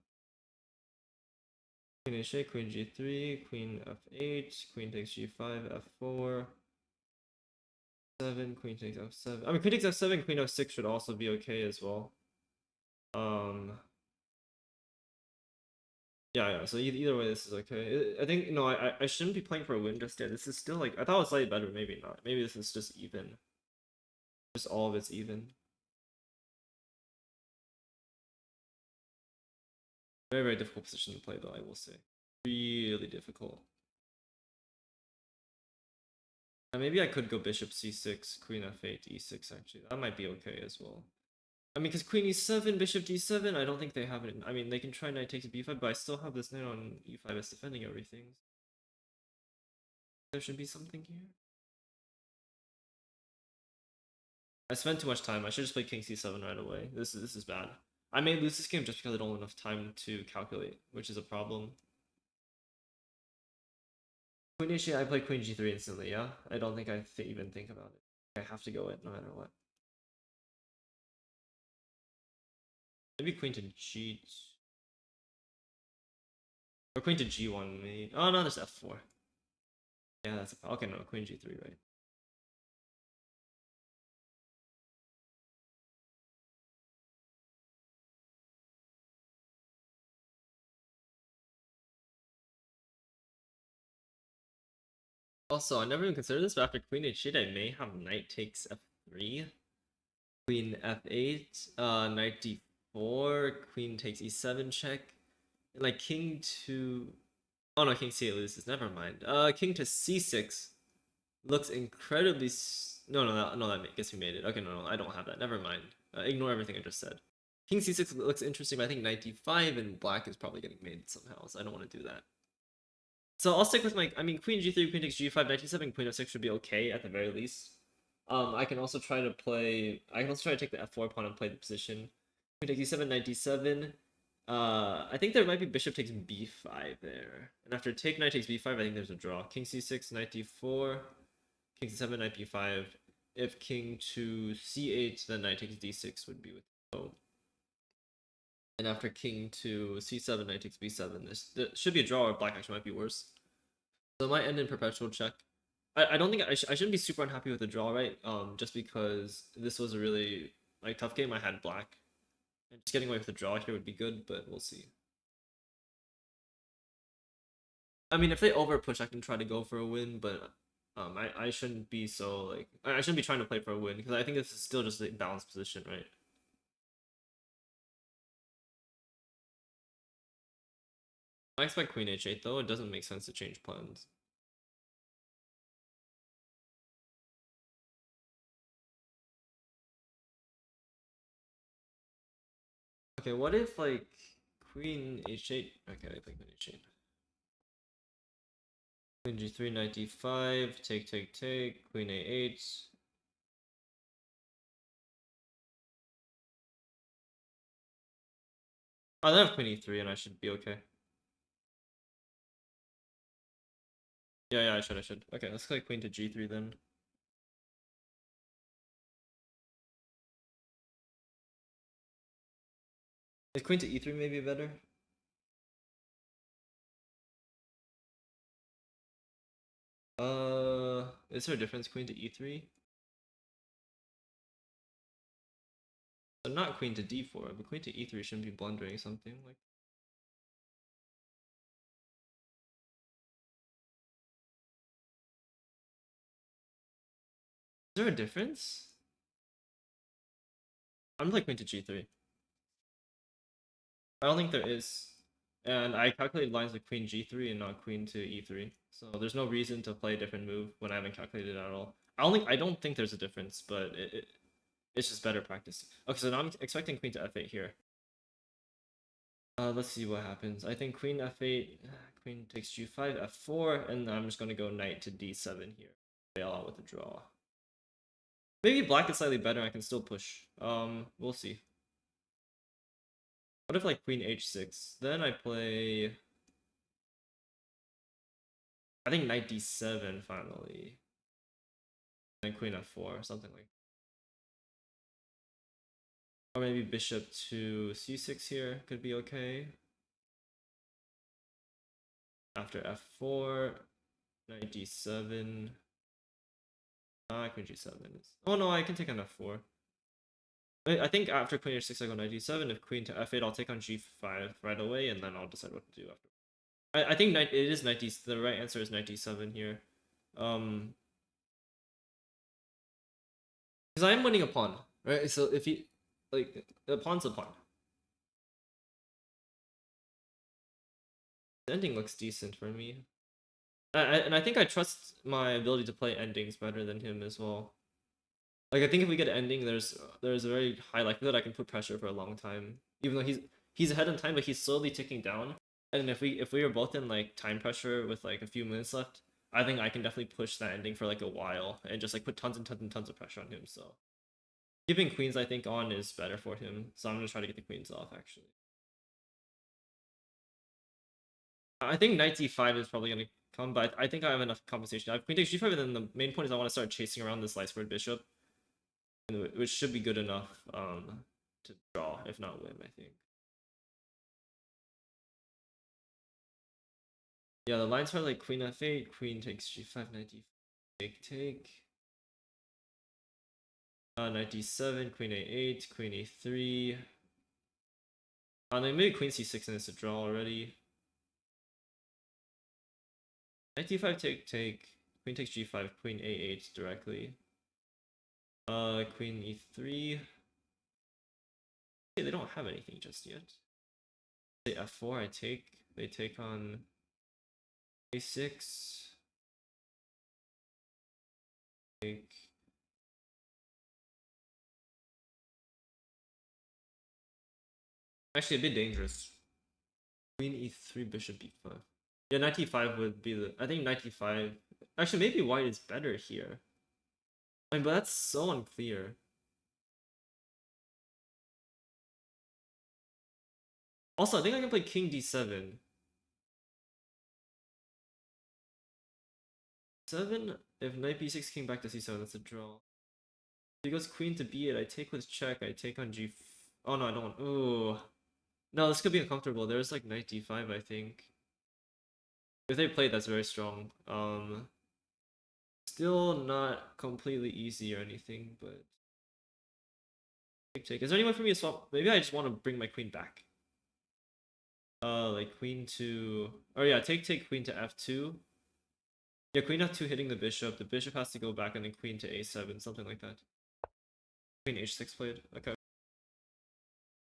Queen h8, queen g3, queen f8, queen takes g5, f4, 7, queen takes f7. I mean, queen takes f7, queen f6 should also be okay as well. Yeah. So either way, this is okay. I think no, I shouldn't be playing for a win just yet. This is still like I thought it was slightly better. Maybe not. Maybe this is just even. Just all of it's even. Very difficult position to play though. I will say. Really difficult. Maybe I could go bishop c6, queen f8, e6 actually. That might be okay as well. I mean, because queen e7, bishop d7, I don't think they have it. I mean, they can try knight takes b5, but I still have this knight on e5 as defending everything. There should be something here. I spent too much time. I should just play king c7 right away. This is bad. I may lose this game just because I don't have enough time to calculate, which is a problem. Queen h8, I play queen g3 instantly, yeah? I don't think I even think about it. I have to go it no matter what. Maybe queen to g... Or queen to g1, maybe. Oh no, there's f4. Yeah, that's a... Okay, no, queen g3, right? Also, I never even considered this, but after queen h8, I may have knight takes f3, queen f8, knight d4, queen takes e7 check, and like king to... Oh no, king c8 loses. Never mind. King to c6 looks incredibly... No, that guess we made it. Okay, no, I don't have that. Never mind. Ignore everything I just said. King c6 looks interesting, but I think knight d5 and black is probably getting made somehow, so I don't want to do that. So I'll stick with my... I mean, queen g3, queen takes g5, knight d7, queen f6 should be okay at the very least. I can also try to play... I can also try to take the f4 pawn and play the position. Queen takes e7, knight d7. I think there might be bishop takes b5 there. And after take knight takes b5, I think there's a draw. King c6, knight d4, king c7, knight b5. If king to c8, then knight takes d6 would be with go. And after king to c7, knight takes b7. There should be a draw, or black actually might be worse. So it might end in perpetual check. I don't think I shouldn't be super unhappy with the draw, right? Just because this was a really like tough game. I had black. And just getting away with the draw here would be good, but we'll see. I mean, if they over push, I can try to go for a win, but I shouldn't be so like I shouldn't be trying to play for a win because I think this is still just a balanced position, right? I expect queen h8 though. It doesn't make sense to change plans. Okay, what if like queen h8? Okay, I play queen h8. Queen g3, knight d5, take, queen a8. I have queen e3 and I should be okay. Yeah, I should. Okay, let's play queen to g3 then. Is queen to e3 maybe better? Is there a difference queen to e3? but not queen to d4. But queen to e3 shouldn't be blundering something like. Is there a difference? I'm gonna play queen to g3. I don't think there is. And I calculated lines with queen g3 and not queen to e3. So there's no reason to play a different move when I haven't calculated it at all. I don't think there's a difference, but it's just better practice. Okay, so now I'm expecting queen to f8 here. Let's see what happens. I think queen f8, queen takes g5, f4, and I'm just gonna go knight to d7 here. Bail out with a draw. Maybe black is slightly better. I can still push. We'll see. What if like queen h6? Then I play. I think knight d7 finally. And queen f4, something like. Or maybe bishop to c6 here could be okay. After f4, knight d7. Queen g7 is. Oh no, I can take on f4. I think after queen h6 I go knight d7. If queen to f8, I'll take on g5 right away, and then I'll decide what to do after. I think it is knight d. The right answer is knight d7 here. Because I am winning a pawn, right? So if he, like, the pawn's a pawn. The ending looks decent for me. And I think I trust my ability to play endings better than him as well. Like, I think if we get an ending, there's a very high likelihood I can put pressure for a long time. Even though he's ahead in time, but he's slowly ticking down. And if we are both in like time pressure with like a few minutes left, I think I can definitely push that ending for like a while and just like put tons and tons and tons of pressure on him. So keeping queens, I think, on is better for him. So I'm gonna try to get the queens off actually. I think knight d5 is probably gonna come, but I think I have enough compensation. I have queen takes g5, and then the main point is I want to start chasing around this light squared bishop, which should be good enough to draw, if not win, I think. Yeah, the lines are like queen f8, queen takes g5, knight d5, take. Knight d7, queen a8, queen a3. Then maybe queen c6 and it's a draw already. Knight d5, take. Queen takes g5, queen a8 directly. Queen e3. Okay, they don't have anything just yet. Say f4, I take. They take on a6. Take. Actually, a bit dangerous. Queen e3, bishop b5. Yeah, knight e5 would be the. I think knight e5. Actually, maybe white is better here. I mean, but that's so unclear. Also, I think I can play king d7. 7. If knight b6, king back to c7, that's a draw. If he goes queen to b8, I take with check. I take on g. Oh no, I don't want. Ooh. No, this could be uncomfortable. There's like knight d5, I think. If they play, that's very strong. Still not completely easy or anything, but take. Is there any way for me to swap? Maybe I just want to bring my queen back. Like queen to. Oh yeah, take queen to f2. Yeah, queen f2 hitting the bishop. The bishop has to go back, and then queen to a7, something like that. Queen h6 played. Okay.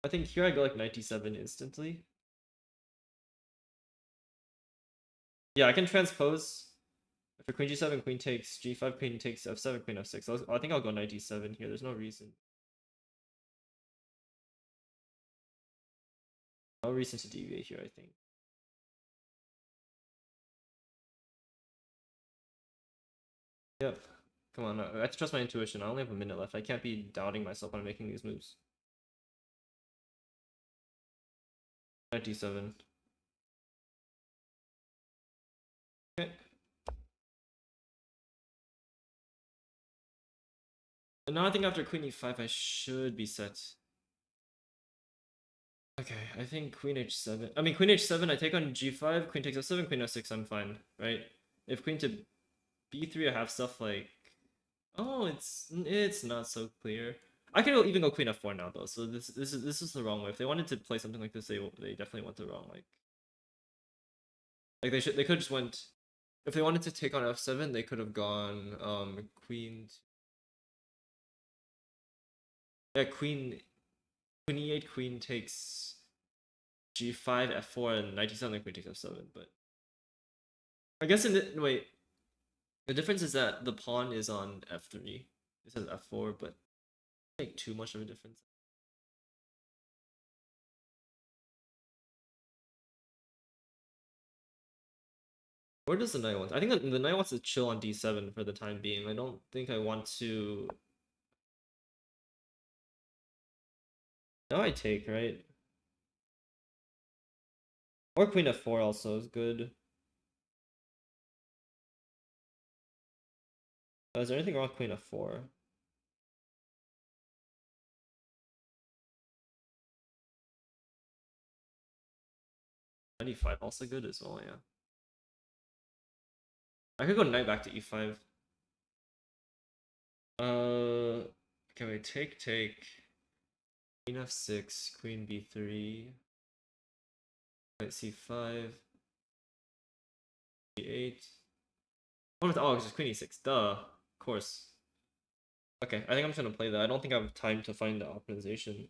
I think here I go like knight d7 instantly. Yeah, I can transpose. After queen g7, queen takes g5, queen takes f7, queen f6. I think I'll go knight d7 here. There's no reason. No reason to deviate here, I think. Yep. Come on, I have to trust my intuition. I only have a minute left. I can't be doubting myself when I'm making these moves. Knight d7. Okay. And now I think after queen e5, I should be set. Okay, I think queen h7. I mean, queen h7, I take on g5, queen takes f7, queen f6, I'm fine, right? If queen to b3, I have stuff like... Oh, it's not so clear. I could even go queen f4 now though. So this is the wrong way. If they wanted to play something like this, they definitely went the wrong like they could just went. If they wanted to take on f7, they could have gone queen. Yeah, queen e8, queen takes g5, f4, and knight e7, queen takes f7. But I guess wait, the difference is that the pawn is on f3. It says f4, but make too much of a difference. Where does the knight want? I think the knight wants to chill on d7 for the time being. I don't think I want to. Now I take, right? Or queen f4 also is good. Is there anything wrong with queen f4? 95 also good as well, yeah. I could go knight back to e5. Okay, wait, take. Queen f6, queen b3, knight c5, e8. Oh, it's just queen e6, duh, of course. Okay, I think I'm just gonna play that. I don't think I have time to find the optimization.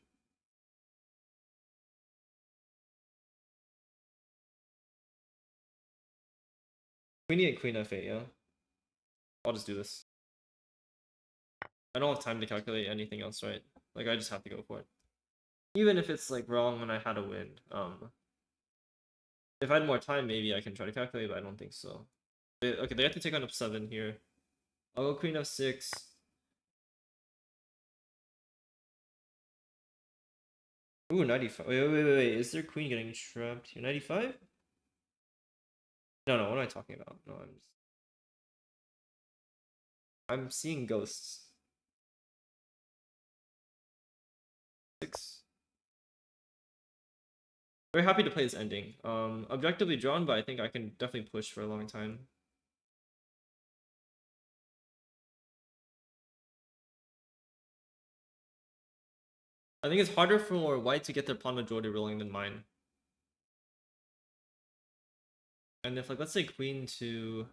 Queen e8, queen f8, yeah? I'll just do this. I don't have time to calculate anything else, right? Like, I just have to go for it. Even if it's, like, wrong and I had a win. If I had more time, maybe I can try to calculate, but I don't think so. Okay, they have to take on f7 here. I'll go queen f6. Ooh, 95. Wait. Is there queen getting trapped here? 95? No, what am I talking about? No, I'm seeing ghosts. 6. Very happy to play this ending. Objectively drawn, but I think I can definitely push for a long time. I think it's harder for white to get their pawn majority ruling than mine. And if, like, let's say queen to...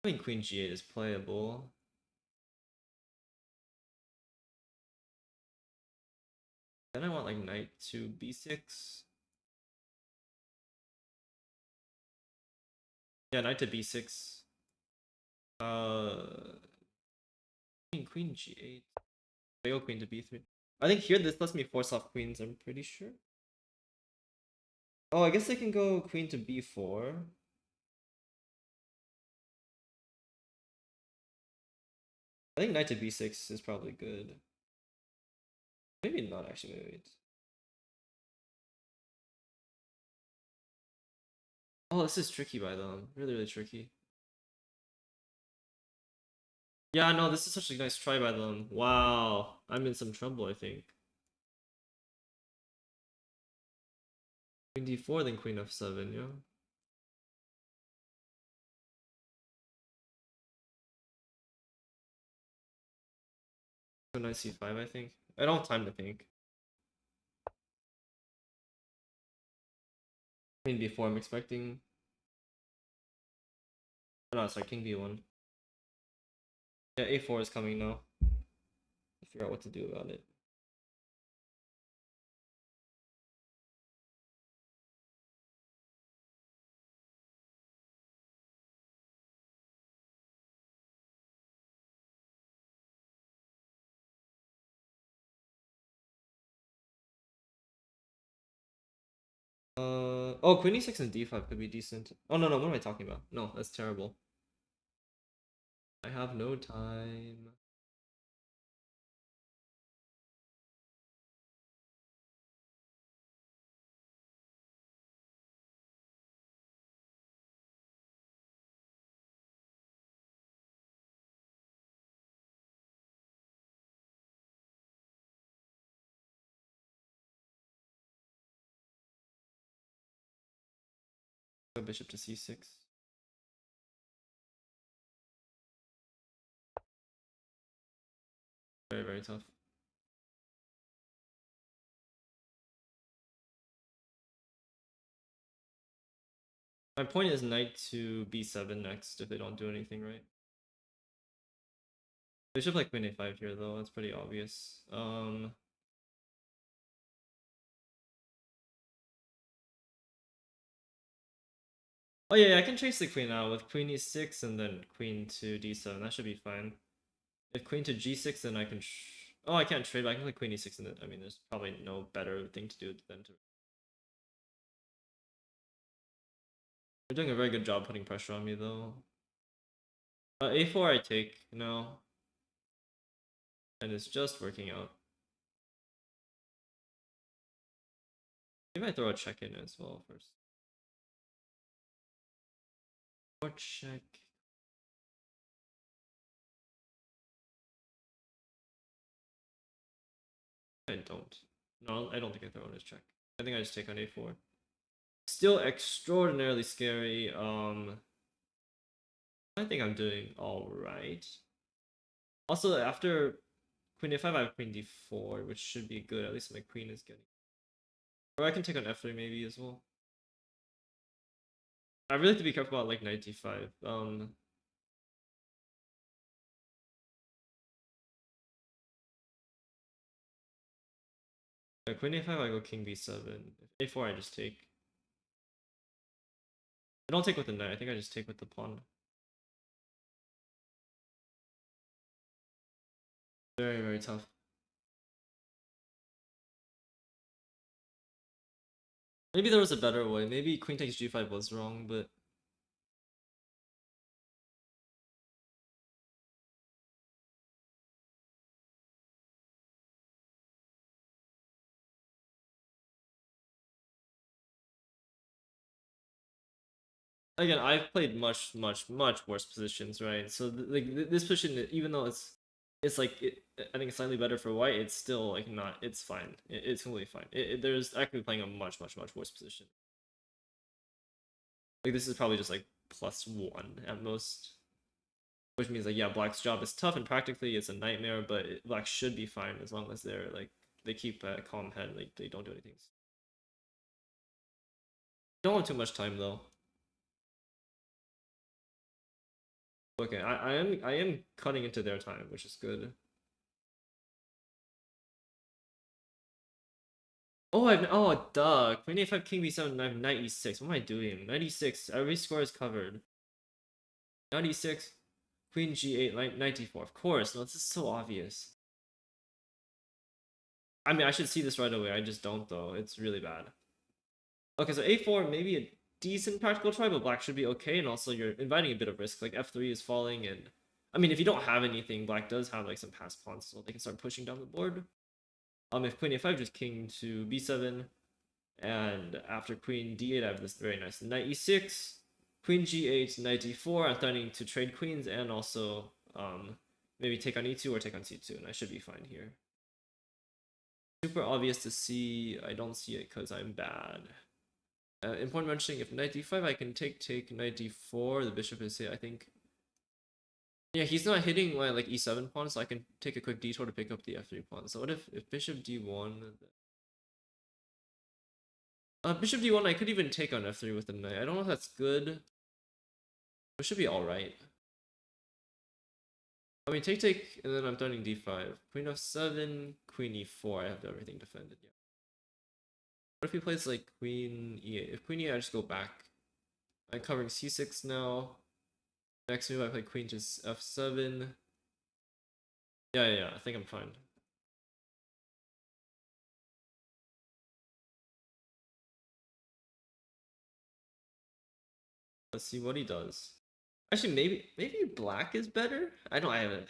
I think queen g8 is playable. Then I want, like, knight to b6. Yeah, knight to b6. Queen g8. I go queen to b3. I think here this lets me force off queens, I'm pretty sure. Oh, I guess they can go queen to b4. I think knight to b6 is probably good. Maybe not actually, wait. Oh, this is tricky by them. Really tricky. Yeah, no, this is such a nice try by them. Wow. I'm in some trouble, I think. Queen d4, then queen f7, yeah? So knight c5, I think. I don't have time to think. Queen b4, I'm expecting... Oh, no, sorry, king b1. Yeah, a4 is coming now. I'll figure out what to do about it. Oh, queen e6 and d5 could be decent. Oh, no, what am I talking about? No, that's terrible. I have no time. Go bishop to c6. Very, very tough. My point is knight to b7 next if they don't do anything right. They should play queen a5 here though, that's pretty obvious. Oh yeah, I can chase the queen out with queen e6 and then queen to d7. That should be fine. If queen to g6, then I can. Oh, I can't trade, but I can play queen e6 and then. I mean, there's probably no better thing to do than to. They're doing a very good job putting pressure on me though. A4 I take now. And it's just working out. Maybe I throw a check in as well first. Or check. I don't. No, I don't think I throw in his check. I think I just take on a4. Still extraordinarily scary. I think I'm doing alright. Also, after queen a5, I have queen d4, which should be good. At least my queen is getting. Or I can take on f3 maybe as well. I really have to be careful about like knight d5. Queen a5, I go king b7. If a4, I just take. I don't take with the knight. I think I just take with the pawn. Very, very tough. Maybe there was a better way. Maybe queen takes g5 was wrong, but again, I've played much worse positions, right? So this position, even though it's like I think it's slightly better for white, it's still like not. It's fine. It's completely fine. There's actually playing a much worse position. Like this is probably just like +1 at most, which means like yeah, black's job is tough and practically it's a nightmare, but black should be fine as long as they're like they keep a calm head, like they don't do anything. Don't have too much time though. Okay, I am cutting into their time, which is good. Oh duh. Queen a5, king b7, knight e6. What am I doing? Knight e6. Every square is covered. Knight e6, queen g8, knight d4. Of course. No, this is so obvious. I mean, I should see this right away. I just don't though. It's really bad. Okay, so a4 maybe a decent practical try, but black should be okay. And also you're inviting a bit of risk. Like f3 is falling, and I mean, if you don't have anything, black does have like some passed pawns, so they can start pushing down the board. If queen a5, just king to b7, and after queen d8, I have this very nice knight e6, queen g8, knight d4. I'm starting to trade queens and also maybe take on e2 or take on c2, and I should be fine here. Super obvious to see. I don't see it because I'm bad. Important mentioning, if knight d5, I can take knight d4. The bishop is hit, I think. Yeah, he's not hitting my like e7 pawn, so I can take a quick detour to pick up the f3 pawn. So what if bishop d1? Bishop d1, I could even take on f3 with the knight. I don't know if that's good. It should be alright. I mean, take, and then I'm turning d5. Queen f7, queen e4. I have everything defended, yeah. What if he plays like queen e8? If queen e8, I just go back. I'm covering c6 now. Next move, I play queen to f7. Yeah, I think I'm fine. Let's see what he does. Actually, maybe black is better. I haven't.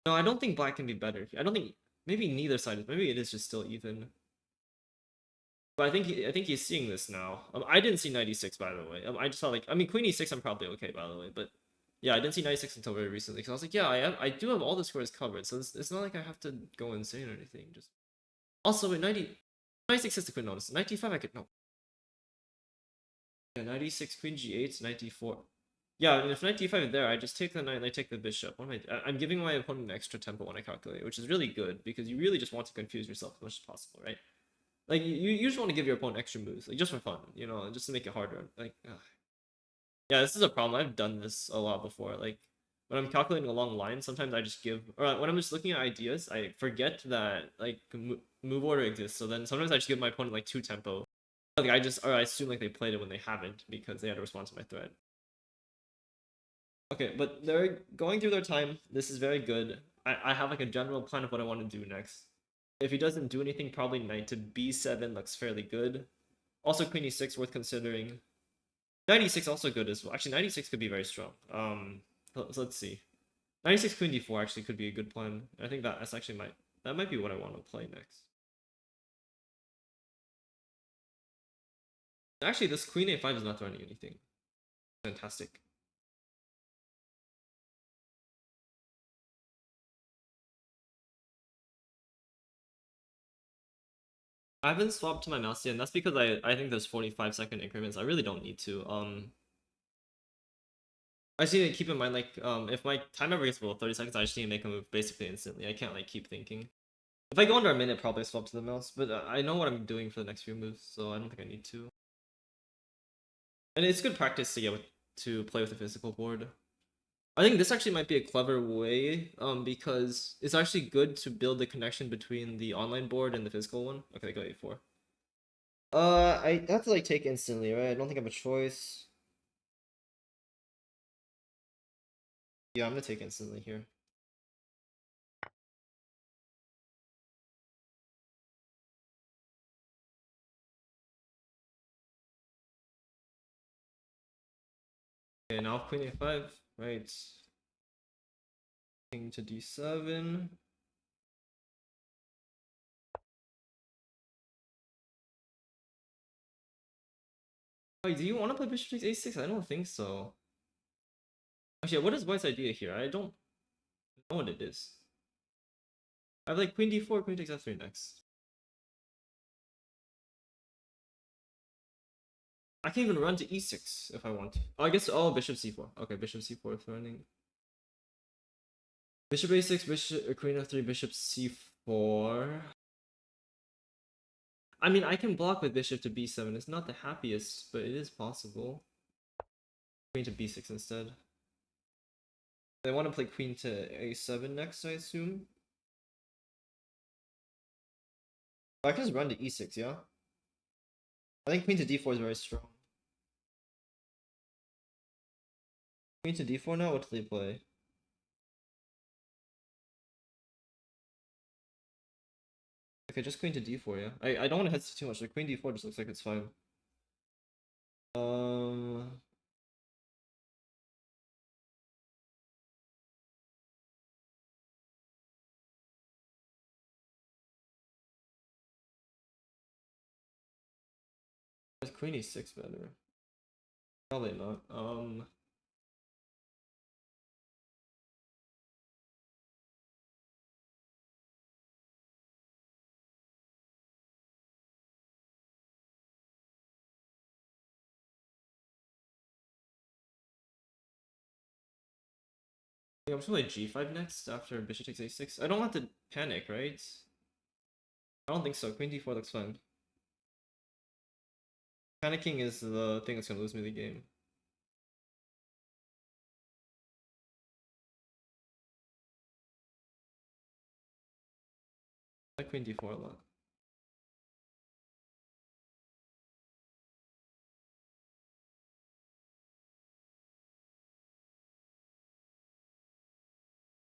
No, I don't think black can be better. I don't think maybe neither side is. Maybe it is just still even. But I think he's seeing this now. I didn't see 96 by the way. I just saw like I mean queen e6 I'm probably okay by the way, but yeah, I didn't see 96 until very recently because I was like, yeah, I do have all the squares covered, so it's not like I have to go insane or anything. Just also wait 96 is the queen notice. 95 I could no. Yeah, 96 queen g8, 94. Yeah, and if knight d5 there, I just take the knight and I take the bishop. What am I'm giving my opponent an extra tempo when I calculate, which is really good because you really just want to confuse yourself as much as possible, right? Like you just want to give your opponent extra moves, like just for fun, you know, just to make it harder. Like, ugh. Yeah, this is a problem. I've done this a lot before. Like when I'm calculating a long line, sometimes I just give, or when I'm just looking at ideas, I forget that like move order exists. So then sometimes I just give my opponent like 2 tempo. Like I assume like they played it when they haven't because they had to respond to my threat. Okay, but they're going through their time. This is very good. I have like a general plan of what I want to do next. If he doesn't do anything, probably knight to b7 looks fairly good. Also queen e6 worth considering. 96 also good as well. Actually, 96 could be very strong. Let's see. 96 queen d4 actually could be a good plan. I think that's actually that might be what I want to play next. Actually, this queen a5 is not threatening anything. Fantastic. I haven't swapped to my mouse yet, and that's because I think there's 45-second increments. I really don't need to. I just need to keep in mind, like, if my time ever gets below 30 seconds, I just need to make a move basically instantly. I can't, like, keep thinking. If I go under a minute, probably swap to the mouse, but I know what I'm doing for the next few moves, so I don't think I need to. And it's good practice to to play with a physical board. I think this actually might be a clever way, because it's actually good to build the connection between the online board and the physical one. Okay, I got a4. I have to, like, take instantly, right? I don't think I have a choice. Yeah, I'm gonna take instantly here. Okay, now queen a5, right? King to d7. Wait, do you want to play bishop takes a6? I don't think so. Actually, what is white's idea here? I don't know what it is. I have like queen d4, queen takes f3 next. I can even run to e6 if I want. Oh, I guess, oh, bishop c4. Okay, bishop c4 threatening. Bishop a6, bishop, queen f3, bishop c4. I mean, I can block with bishop to b7. It's not the happiest, but it is possible. Queen to b6 instead. They want to play queen to a7 next, I assume. I can just run to e6, yeah? I think queen to d4 is very strong. Queen to d4 now? What do they play? Okay, just queen to d4, yeah. I don't want to hesitate too much. Like queen d4 just looks like it's fine. Um, is queen e6 better? Probably not. Yeah, I'm just gonna play g5 next after bishop takes a6. I don't have to panic, right? I don't think so. Queen d4 looks fine. Panicking is the thing that's gonna lose me the game. I like queen d4 a lot.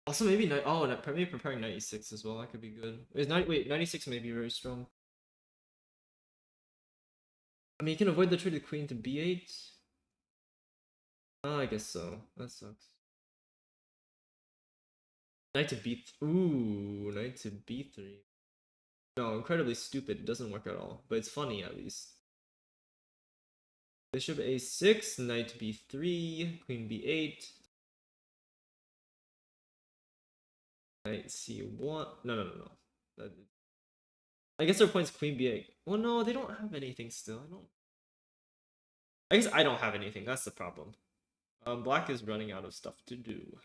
Also, maybe maybe preparing knight e6 as well. That could be good. Wait, 96 may be very strong. I mean, you can avoid the trade of queen to b8. I guess so. That sucks. Knight to ooh, knight to b3. No, incredibly stupid. It doesn't work at all, but it's funny at least. Bishop a6, knight b3, queen b8, knight c1. No. I guess their point's queen b8. Well, no, they don't have anything still. I guess I don't have anything. That's the problem. Black is running out of stuff to do.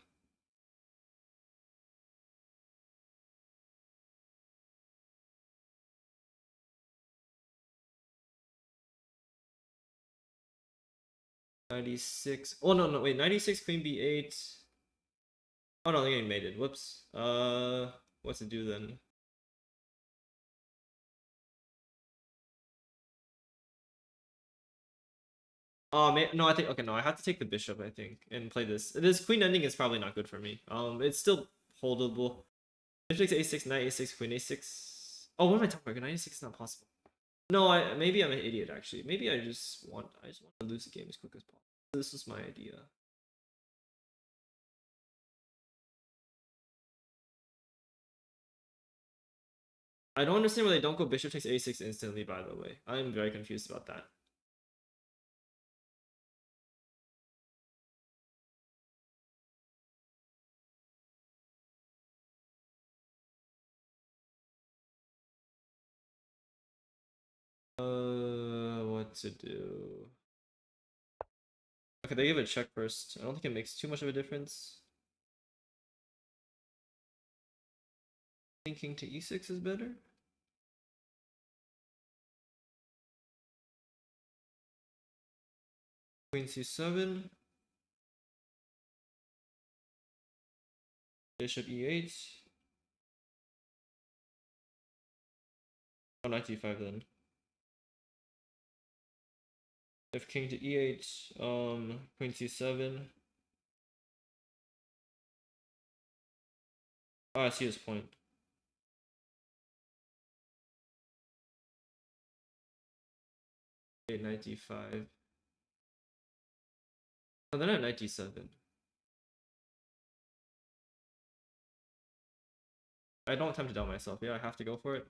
$96. Oh no, wait, 96 queen b8. Oh no, they ain't made it. Whoops. What's it do then? Oh man, no, I think okay, no, I have to take the bishop, I think, and play this. This queen ending is probably not good for me. It's still holdable. Bishop takes a6, knight a6, queen a6. Oh, what am I talking about? Knight a6 is not possible. No, maybe I'm an idiot actually. Maybe I just want to lose the game as quick as possible. This was my idea. I don't understand why they don't go bishop takes a6 instantly, by the way. I'm very confused about that. What to do? Okay, they give it a check first. I don't think it makes too much of a difference. Thinking to e6 is better. Queen c7. Bishop e8. Oh, knight d5 then. If king to e8, queen c7. Oh, I see his point. Okay, knight d5. Oh, then at knight d7. I don't have time to doubt myself. Yeah, I have to go for it.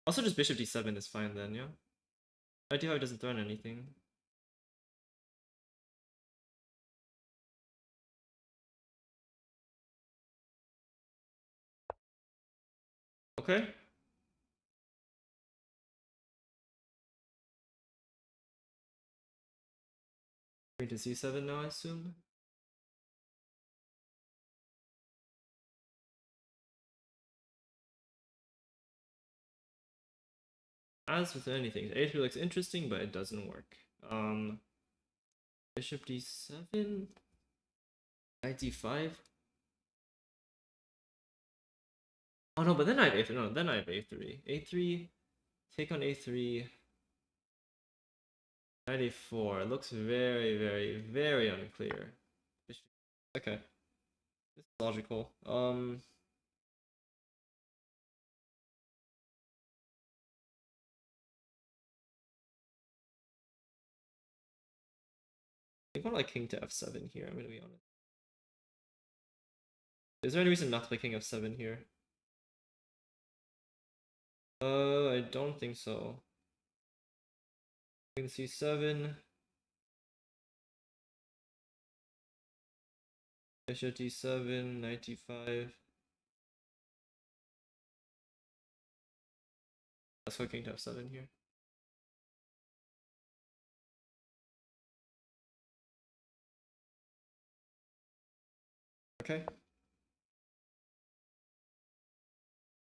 Also, just bishop d7 is fine then, yeah? Knight d5 doesn't threaten anything. Okay. Queen to c7 now, I assume. As with anything, a3 looks interesting, but it doesn't work. Bishop d7, knight d5. Oh no, but then I have a3. No, then I have a3. A3, take on a3. Knight a4. It looks very, very, very unclear. Okay, this is logical. I think I want like king to f7 here. I'm gonna be honest. Is there any reason not to play king f7 here? I don't think so. Queen c7. Bishop d7, knight d5. Let's go king to f7 here. Okay.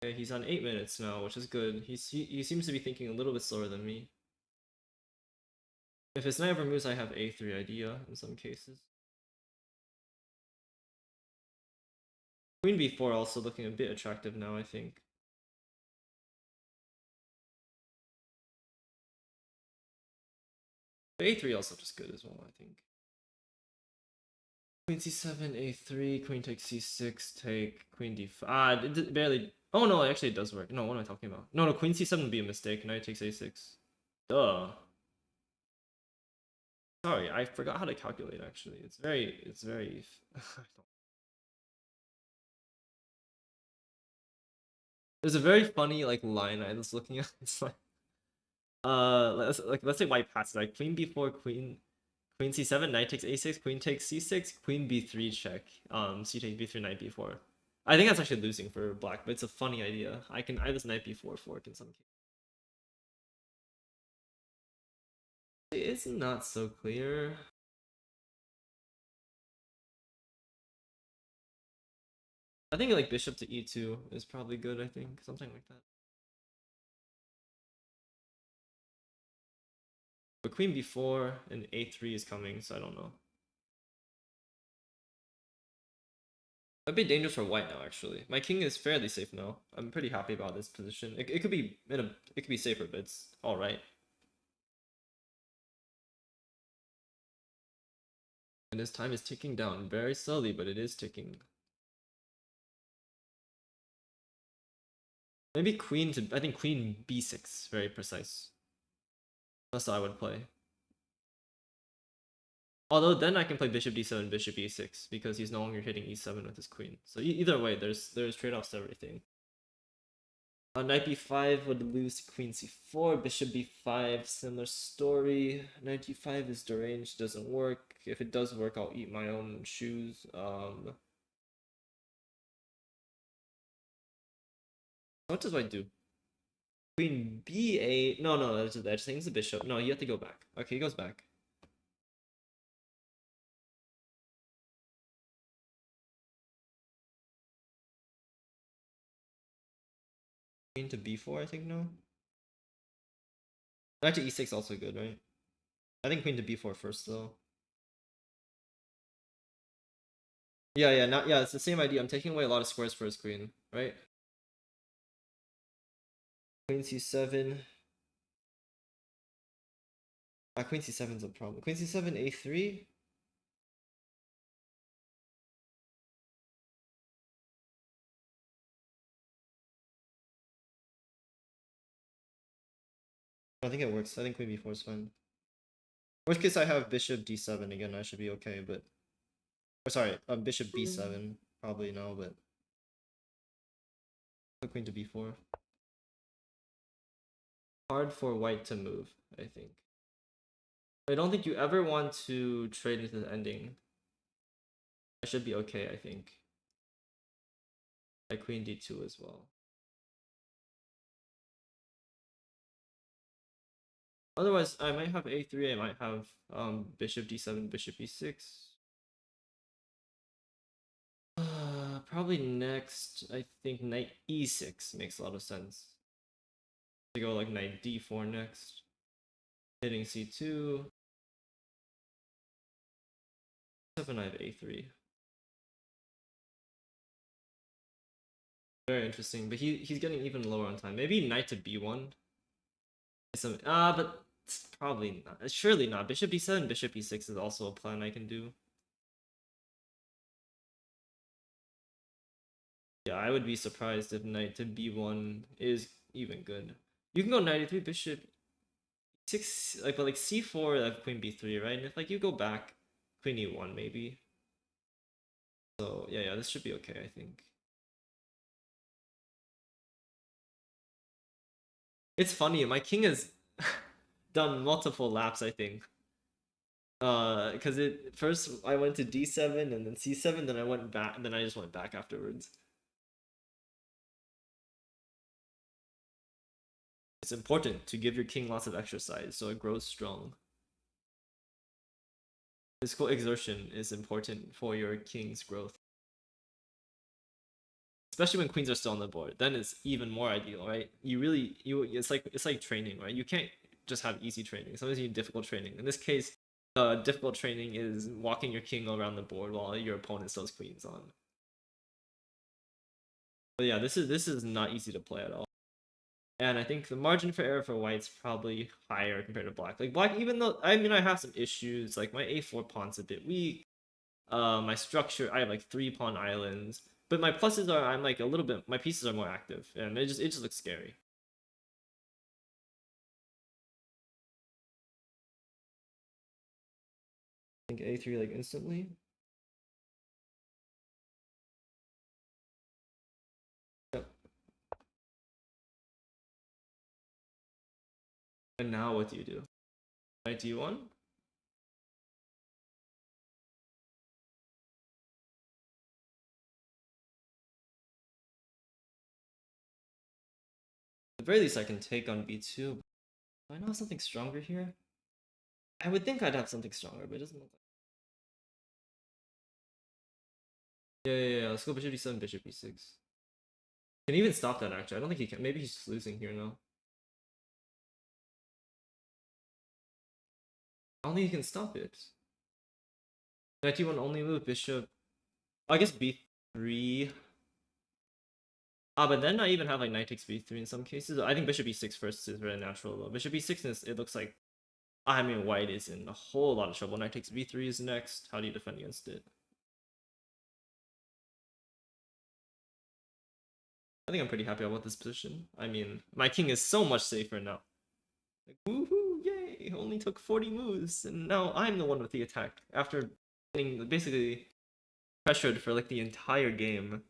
Okay, he's on 8 minutes now, which is good. He seems to be thinking a little bit slower than me. If his knight ever moves, I have a3 idea in some cases. Queen b4 also looking a bit attractive now, I think. But a3 also just good as well, I think. Queen c7, a3, queen takes c6, take queen d5. Ah, it barely. Oh no, actually it does work. No, what am I talking about? No, queen c7 would be a mistake. Knight takes a6. Duh. Sorry, I forgot how to calculate actually. It's very. There's a very funny like line I was looking at. It's like let's say white passes like queen b4, queen c7, knight takes a6, queen takes c6, queen b3 check. C takes b3, knight b4. I think that's actually losing for black, but it's a funny idea. I have this knight b4 fork in some case. It's not so clear. I think like bishop to e2 is probably good, I think. Something like that. But queen b4 and a3 is coming, so I don't know. That'd be dangerous for white now, actually. My king is fairly safe now. I'm pretty happy about this position. It could be it could be safer, but it's alright. And his time is ticking down very slowly, but it is ticking. Maybe queen to, I think queen b6, very precise. That's how I would play. Although then I can play bishop d7, bishop e6, because he's no longer hitting e7 with his queen. So either way, there's trade-offs to everything. Knight b5 would lose to queen c4, bishop b5, similar story. Knight g5 is deranged, doesn't work. If it does work, I'll eat my own shoes. What does white do? Queen b8. No, that's the edge thing. It's a bishop. No, you have to go back. Okay, he goes back. Queen to b4, I think, no? Knight to e6 also good, right? I think queen to b4 first, though. Yeah, it's the same idea. I'm taking away a lot of squares for his queen, right? Queen c7. Queen c7 is a problem. Queen c7, a3. I think it works. I think queen b4 is fine. Worst case, I have bishop d7 again. I should be okay, but... Or sorry, bishop b7. Probably no, but... Queen to b4. Hard for white to move, I think. I don't think you ever want to trade into the ending. I should be okay, I think. Like queen d2 as well. Otherwise, I might have a3, I might have bishop d7, bishop e6. Probably next, I think knight e6 makes a lot of sense. To go like knight d4 next. Hitting c2. 7, I have a3. Very interesting, but he's getting even lower on time. Maybe knight to b1. But it's probably not. Surely not. Bishop d7, bishop e6 is also a plan I can do. Yeah, I would be surprised if knight to b1 is even good. You can go knight e3, bishop 6, like, but like c4, I have queen b3, right? And if like you go back, queen e1 maybe. So yeah, this should be okay, I think. It's funny, my king has done multiple laps, I think. Because it first I went to d7 and then c7, then I went back, and then I just went back afterwards. It's important to give your king lots of exercise so it grows strong. Physical exertion is important for your king's growth. Especially when queens are still on the board. Then it's even more ideal, right? It's like training, right? You can't just have easy training. Sometimes you need difficult training. In this case, difficult training is walking your king around the board while your opponent still has queens on. But yeah, this is not easy to play at all. And I think the margin for error for white's probably higher compared to black. Like black, even though I mean I have some issues, like my a4 pawn's a bit weak. My structure, I have like 3 pawn islands. But my pluses are I'm like a little bit, my pieces are more active, and it just looks scary. I think a3 like instantly. Yep. And now what do you do? Knight d1? At the very least I can take on b2. Do I know something stronger here? I would think I'd have something stronger, but it doesn't look like. Yeah. Let's go bishop d7, bishop e6. Can he even stop that, actually? I don't think he can. Maybe he's just losing here now. I don't think he can stop it. Knight d1 only move, bishop. Oh, I guess b3. But then I even have like knight takes b3 in some cases. I think bishop e6 first is very natural though. Bishop e6 is, it looks like, I mean, white is in a whole lot of trouble. Knight takes b3 is next. How do you defend against it? I think I'm pretty happy about this position. I mean, my king is so much safer now. Like, woohoo, yay! Only took 40 moves, and now I'm the one with the attack after getting basically pressured for like the entire game.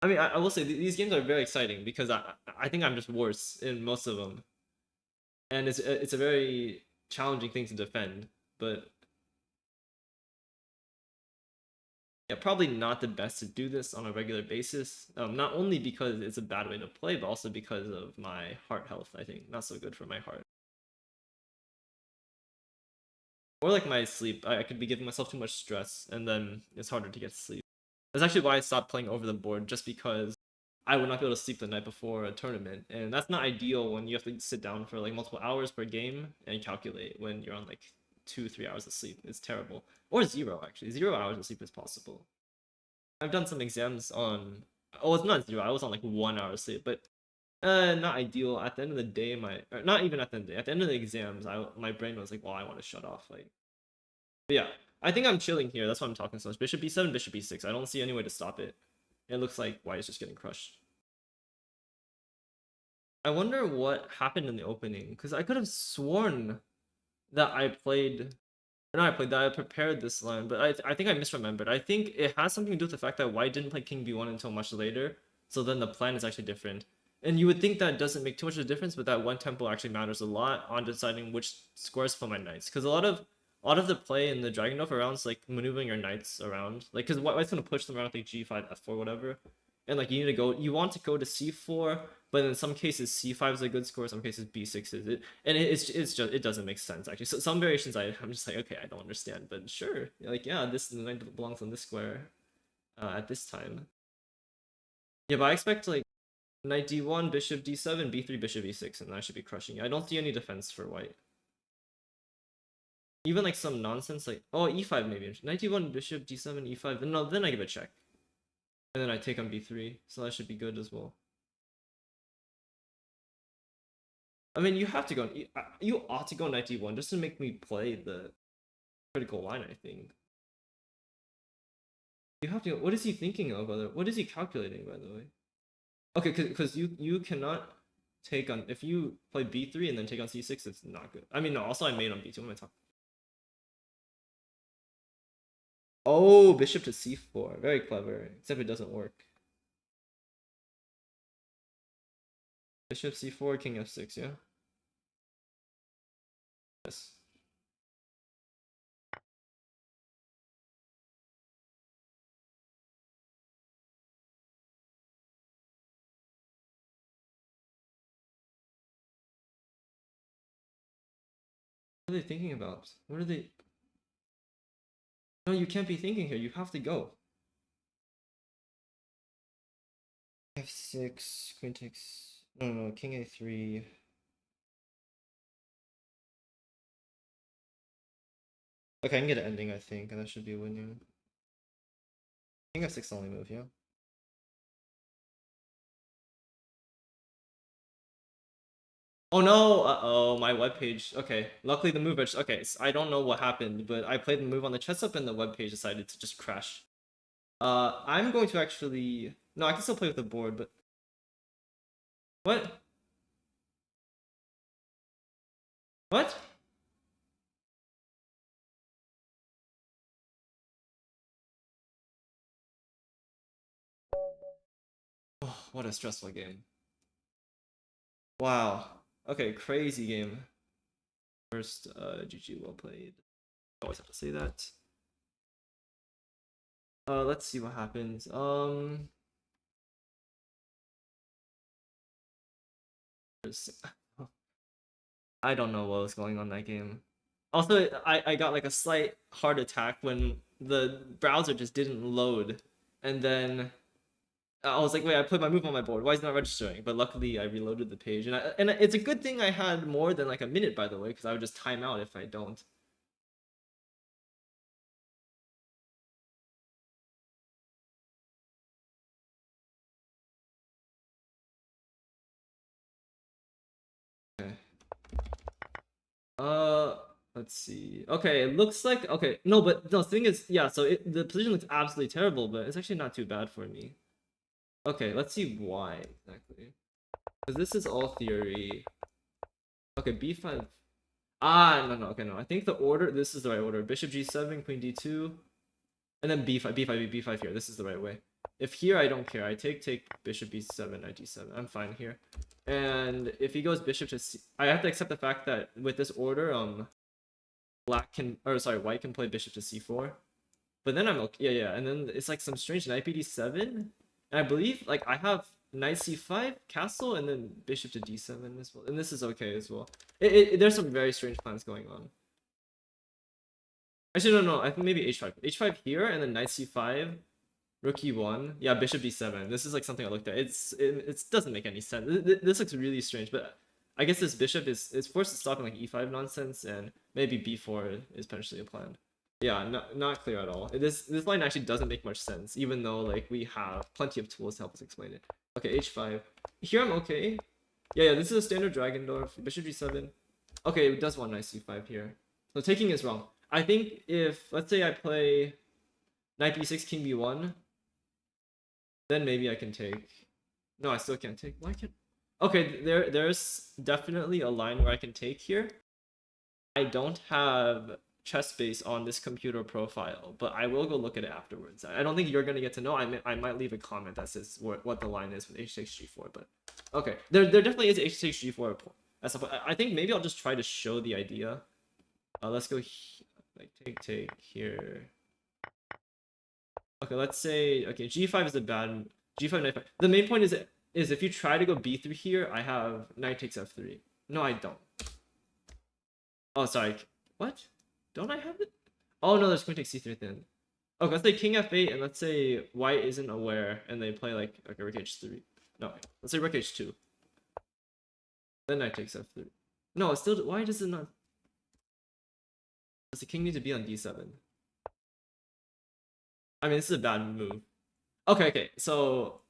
I mean, I will say these games are very exciting because I think I'm just worse in most of them, and it's a very challenging thing to defend. But yeah, probably not the best to do this on a regular basis. Not only because it's a bad way to play, but also because of my heart health. I think not so good for my heart. Or like my sleep. I could be giving myself too much stress, and then it's harder to get to sleep. That's actually why I stopped playing over the board, just because I would not be able to sleep the night before a tournament, and that's not ideal when you have to sit down for like multiple hours per game and calculate when you're on like 2-3 hours of sleep. It's terrible. Or 0, actually. 0 hours of sleep is possible. I've done some exams on. Oh, it's not 0. I was on like 1 hour sleep, but not ideal. At the end of the day, or not even at the end of the day. At the end of the exams, my brain was like, well, I want to shut off. Like, but yeah, I think I'm chilling here. That's why I'm talking so much. Bishop b7, bishop b6. I don't see any way to stop it. It looks like white is just getting crushed. I wonder what happened in the opening, because I could have sworn that I played. No, I played that. I prepared this line, but I think I misremembered. I think it has something to do with the fact that white didn't play king b1 until much later, so then the plan is actually different. And you would think that doesn't make too much of a difference, but that one tempo actually matters a lot on deciding which squares for my knights. Because a lot of the play in the Dragondorf around is like maneuvering your knights around, like because white's gonna push them around like g5, f4, whatever, and like you want to go to c4, but in some cases c5 is a good score, some cases b6 is it, and it's just it doesn't make sense actually. So some variations I'm just like, okay, I don't understand, but sure, like yeah, this knight belongs on this square at this time. Yeah, but I expect like knight d1, bishop d7, b3, bishop e6, and I should be crushing it. I don't see any defense for white. Even like some nonsense like, oh, e5 maybe. Knight d1, bishop d7, e5. No, then I give a check. And then I take on b3, so that should be good as well. I mean, you have to go. You ought to go knight d1 just to make me play the critical line, I think. You have to. What is he thinking of? What is he calculating, by the way? Okay, because you cannot take on, if you play b3 and then take on c6, it's not good. I mean, no. Also, I made on b2. What am I talking? Oh, bishop to c4. Very clever. Except it doesn't work. Bishop c4, king f6. Yeah. Yes. What are they thinking about? What are they? No, you can't be thinking here. You have to go. f6, queen takes. No, king a3. Okay, I can get an ending, I think, and that should be winning. King f6 only move, yeah. Oh no! Uh-oh, my webpage. Okay, luckily the move. Okay, so I don't know what happened, but I played the move on the chess up and the webpage decided to just crash. I'm going to actually. No, I can still play with the board, but. What? What? Oh, what a stressful game. Wow. Okay, crazy game. First, GG, well played. Always have to say that. Let's see what happens. I don't know what was going on that game. Also, I got like a slight heart attack when the browser just didn't load, and then I was like, wait, I put my move on my board. Why is it not registering? But luckily, I reloaded the page, and it's a good thing I had more than like a minute, by the way, because I would just time out if I don't. Okay. Let's see. Okay, it looks like okay. No, but no, the thing is, yeah. So the position looks absolutely terrible, but it's actually not too bad for me. Okay, let's see why exactly. Because this is all theory. Okay, b5. Ah, no, no, okay, no. I think the order. This is the right order. Bishop g7, queen d2, and then b5, b5, b5 here. This is the right way. If here, I don't care. I take bishop b7, knight d7. I'm fine here. And if he goes bishop to c, I have to accept the fact that with this order, white can play bishop to c4. But then I'm okay. Yeah. And then it's like some strange knight bd7. And I believe like I have knight c5 castle and then bishop to d7 as well. And this is okay as well. There's some very strange plans going on. Actually, no. I think maybe h5. h5 here and then knight c5, rook e1. Yeah, bishop b7. This is like something I looked at. It doesn't make any sense. This looks really strange, but I guess this bishop is forced to stop in like e5 nonsense, and maybe b4 is potentially a plan. Yeah, not clear at all. This line actually doesn't make much sense, even though like we have plenty of tools to help us explain it. Okay, h5. Here I'm okay. Yeah, this is a standard Dragondorf. Bishop g7. Okay, it does want knight c5 here. So taking is wrong. I think if, let's say I play knight b6, king b1, then maybe I can take. No, I still can't take. Why can't... Okay, there's definitely a line where I can take here. I don't have chess space on this computer profile, but I will go look at it afterwards. I don't think you're gonna get to know. I might leave a comment that says what the line is with h takes g4, but okay, there definitely is h takes g4 at some point. I think maybe I'll just try to show the idea. Let's go like take here. Okay, let's say okay g5 is a bad g5 knight 5. The main point is if you try to go b3 here, I have knight takes f3. No, I don't. Oh, sorry. What? Don't I have it? Oh no, there's queen takes c3 then. Okay, let's say king f8, and let's say white isn't aware, and they play like a rook h3. No, let's say rook h2. Then knight takes f3. No, it's still. Why does it not? Does the king need to be on d7? I mean, this is a bad move. Okay, so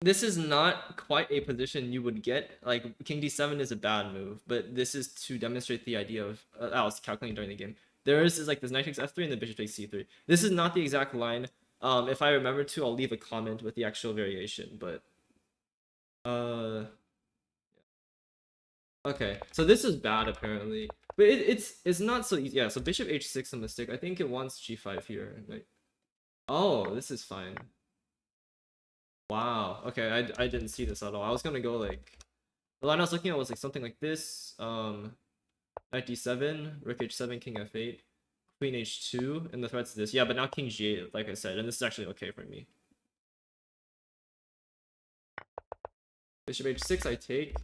this is not quite a position you would get. Like king d7 is a bad move, but this is to demonstrate the idea of I was calculating during the game. There is like this knight takes f3 and the bishop takes c3. This is not the exact line. If I remember to, I'll leave a comment with the actual variation. But okay, so this is bad apparently, but it's not so easy. Yeah, so bishop h6 a mistake. I think it wants g5 here. Like, oh, this is fine. Wow. Okay, I didn't see this at all. I was gonna go like the line I was looking at was like something like this. Knight d7, rook h7, king f8, queen h2, and the threat's this. Yeah, but now king g8, like I said, and this is actually okay for me. Bishop h6, I take.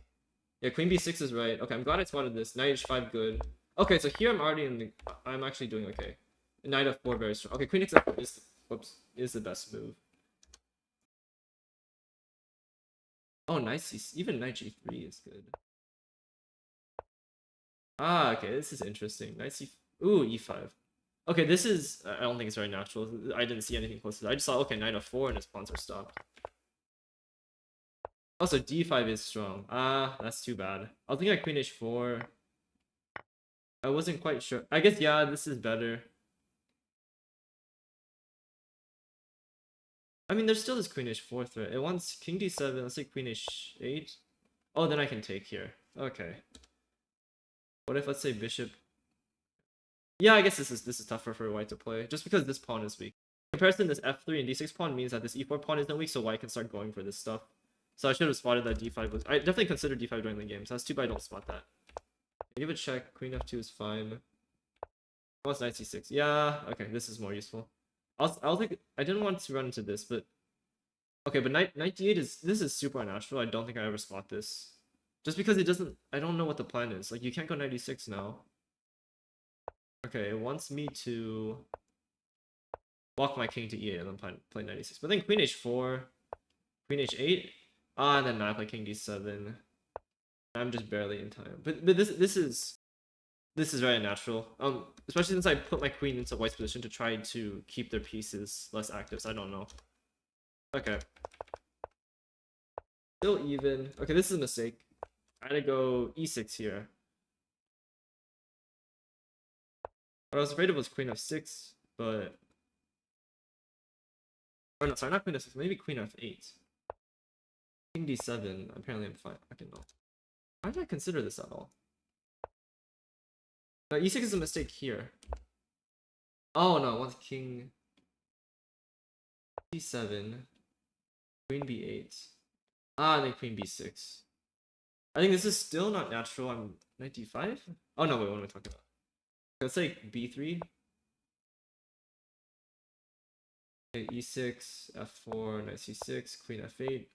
Yeah, queen b6 is right. Okay, I'm glad I spotted this. Knight h5, good. Okay, so here I'm already in the. I'm actually doing okay. Knight f4, very strong. Okay, queen x4 is the best move. Oh, nice. Even knight g3 is good. Ah, okay, this is interesting. Knight c. Ooh, e5. Okay, this is. I don't think it's very natural. I didn't see anything close to that. I just saw, okay, knight f4 and his pawns are stopped. Also, d5 is strong. Ah, that's too bad. I was thinking like queen h4. I wasn't quite sure. I guess, yeah, this is better. I mean, there's still this queen h4 threat. It wants king d7. Let's say queen h8. Oh, then I can take here. Okay. What if, let's say, bishop? Yeah, I guess this is tougher for white to play, just because this pawn is weak. In comparison, this f3 and d6 pawn means that this e4 pawn isn't weak, so white can start going for this stuff. So I should have spotted that d5 was. I definitely considered d5 during the game, so that's too bad I don't spot that. I give it a check. Queen f2 is fine. What's knight c6? Yeah, okay, this is more useful. I didn't want to run into this, but Okay, but knight d8 this is super unnatural. I don't think I ever spot this. Just because it doesn't, I don't know what the plan is. Like, you can't go knight d6 now. Okay, it wants me to walk my king to e8 and then play knight d6. But then queen h4, queen h8, and then I play king d7. I'm just barely in time. But this is very unnatural. Especially since I put my queen into white's position to try to keep their pieces less active. So I don't know. Okay. Still even. Okay, this is a mistake. I had to go e6 here. What I was afraid of was queen f6, but... Oh no, sorry, not queen f6, maybe queen f8. King d7, apparently I'm fine. Okay, no. Why did I consider this at all? No, e6 is a mistake here. Oh no, I want king d7, queen b8. And then queen b6. I think this is still not natural. I'm knight d5? Oh no, wait, what am I talking about? Let's say b3. Okay, e6, f4, knight c6, queen f8.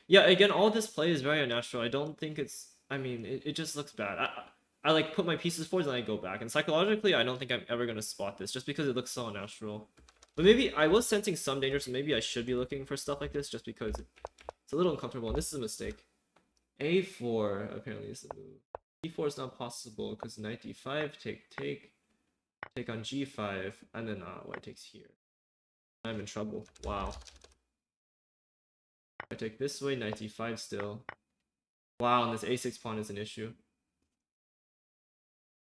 Yeah, again, all this play is very unnatural. I don't think it's... I mean, it just looks bad. I like put my pieces forward and I go back. And psychologically, I don't think I'm ever going to spot this just because it looks so unnatural. But maybe I was sensing some danger, so maybe I should be looking for stuff like this just because it's a little uncomfortable. And this is a mistake. a4 apparently is the move. e4 is not possible because knight d5, take on g5, and then white takes here. I'm in trouble. Wow. I take this way, knight d5 still. Wow, and this a6 pawn is an issue.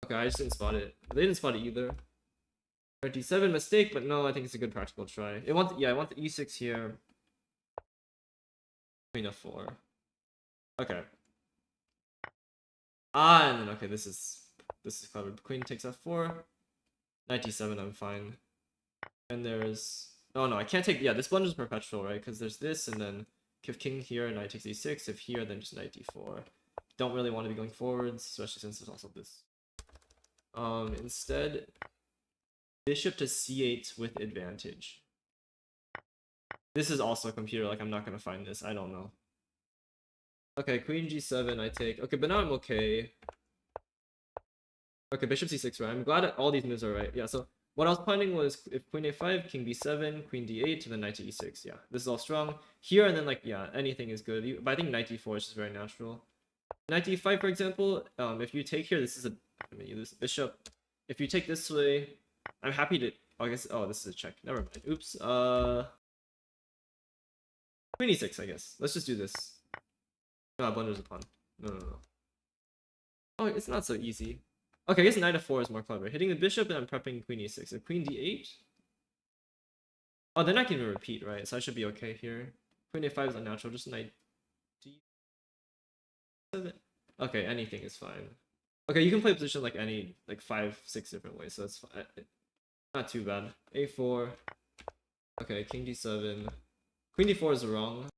Okay, I just didn't spot it. They didn't spot it either. Knight d7 mistake, but no, I think it's a good practical try. I want the e6 here. Queen f4. Okay. And then okay, this is clever. Queen takes f4. Knight d7, I'm fine. And there's oh no, I can't take this blunder's perpetual, right? Because there's this, and then if king here, knight takes e6. If here, then just knight d4. Don't really want to be going forwards, especially since there's also this. Instead, bishop to c8 with advantage. This is also a computer, like I'm not gonna find this. I don't know. Okay, queen g7, I take. Okay, but now I'm okay. Okay, bishop c6, right? I'm glad that all these moves are right. Yeah, so what I was planning was if queen a5, king b7, queen d8, then knight to e6. Yeah, this is all strong. Here and then like, yeah, anything is good. But I think knight d4 is just very natural. Knight d5, for example, if you take here, this is I mean, you lose the bishop. If you take this way, I'm happy to... Oh, I guess... Oh, this is a check. Never mind. Oops. Queen e6, I guess. Let's just do this. No, blunders a pawn. No. Oh, it's not so easy. Okay, I guess knight f4 is more clever. Hitting the bishop and I'm prepping queen e6. So queen d8. Oh, then I can even repeat, right? So I should be okay here. Queen a5 is unnatural. Just knight d7. Okay, anything is fine. Okay, you can play position like any, like 5-6 different ways, so that's fine. Not too bad. a4. Okay, king d7. Queen d4 is wrong.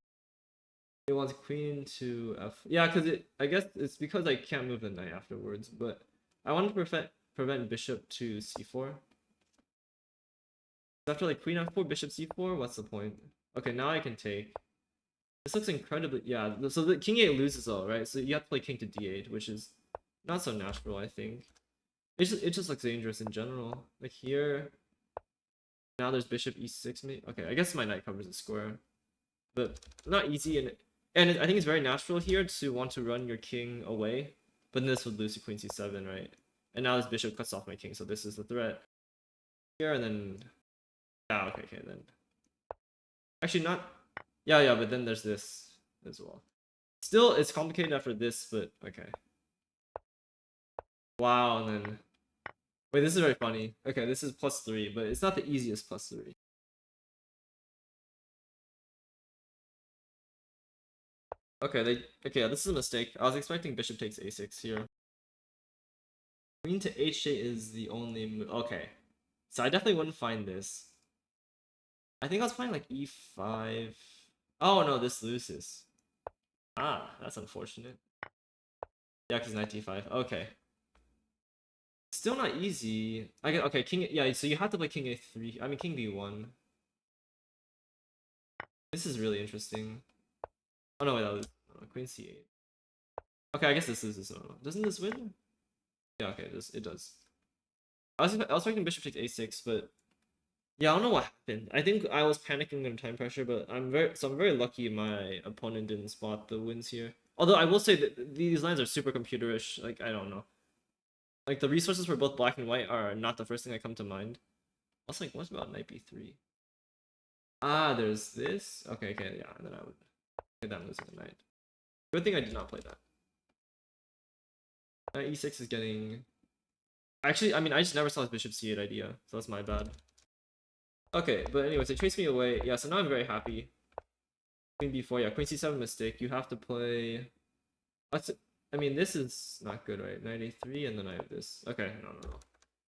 It wants queen to f. Yeah, because I guess it's because I can't move the knight afterwards, but I wanted to prevent bishop to c4. After like queen f4, bishop c4, what's the point? Okay, now I can take. This looks incredibly... Yeah, so the king 8 loses all, right? So you have to play king to d8, which is not so natural, I think. It just looks dangerous in general. Like here, now there's bishop e6. Maybe. Okay, I guess my knight covers the square, but not easy. And I think it's very natural here to want to run your king away, but then this would lose to queen c7, right? And now this bishop cuts off my king, so this is the threat here, and then okay, then actually not. Yeah, but then there's this as well. Still, it's complicated after this, but okay. Wow, and then... Wait, this is very funny. Okay, this is +3, but it's not the easiest +3. Okay, yeah, this is a mistake. I was expecting bishop takes a6 here. Queen to h8 is the only move. Okay, so I definitely wouldn't find this. I think I was playing like e5. Oh no, this loses. Ah, that's unfortunate. Yeah, because knight d5. Okay. Still not easy. Okay, king. Yeah, so you have to play king a3. I mean king b1. This is really interesting. Oh no, wait, that was Queen C8. Okay, I guess this is doesn't this win? Yeah, okay, it does. I was expecting bishop takes a6, but yeah, I don't know what happened. I think I was panicking under time pressure, but I'm very lucky my opponent didn't spot the wins here. Although I will say that these lines are super computerish. Like, I don't know. Like, the resources for both black and white are not the first thing that come to mind. I was like, what's about knight b3? Ah, there's this. Okay, yeah, and then I would get that losing the knight. Good thing I did not play that. Knight e6 is getting. Actually, I mean, I just never saw his bishop c8 idea, so that's my bad. Okay, but anyways, it chased me away. Yeah, so now I'm very happy. Queen b4, yeah, queen c7 mistake. You have to play. I mean, this is not good, right? Knight a3, and then I have this. Okay, no.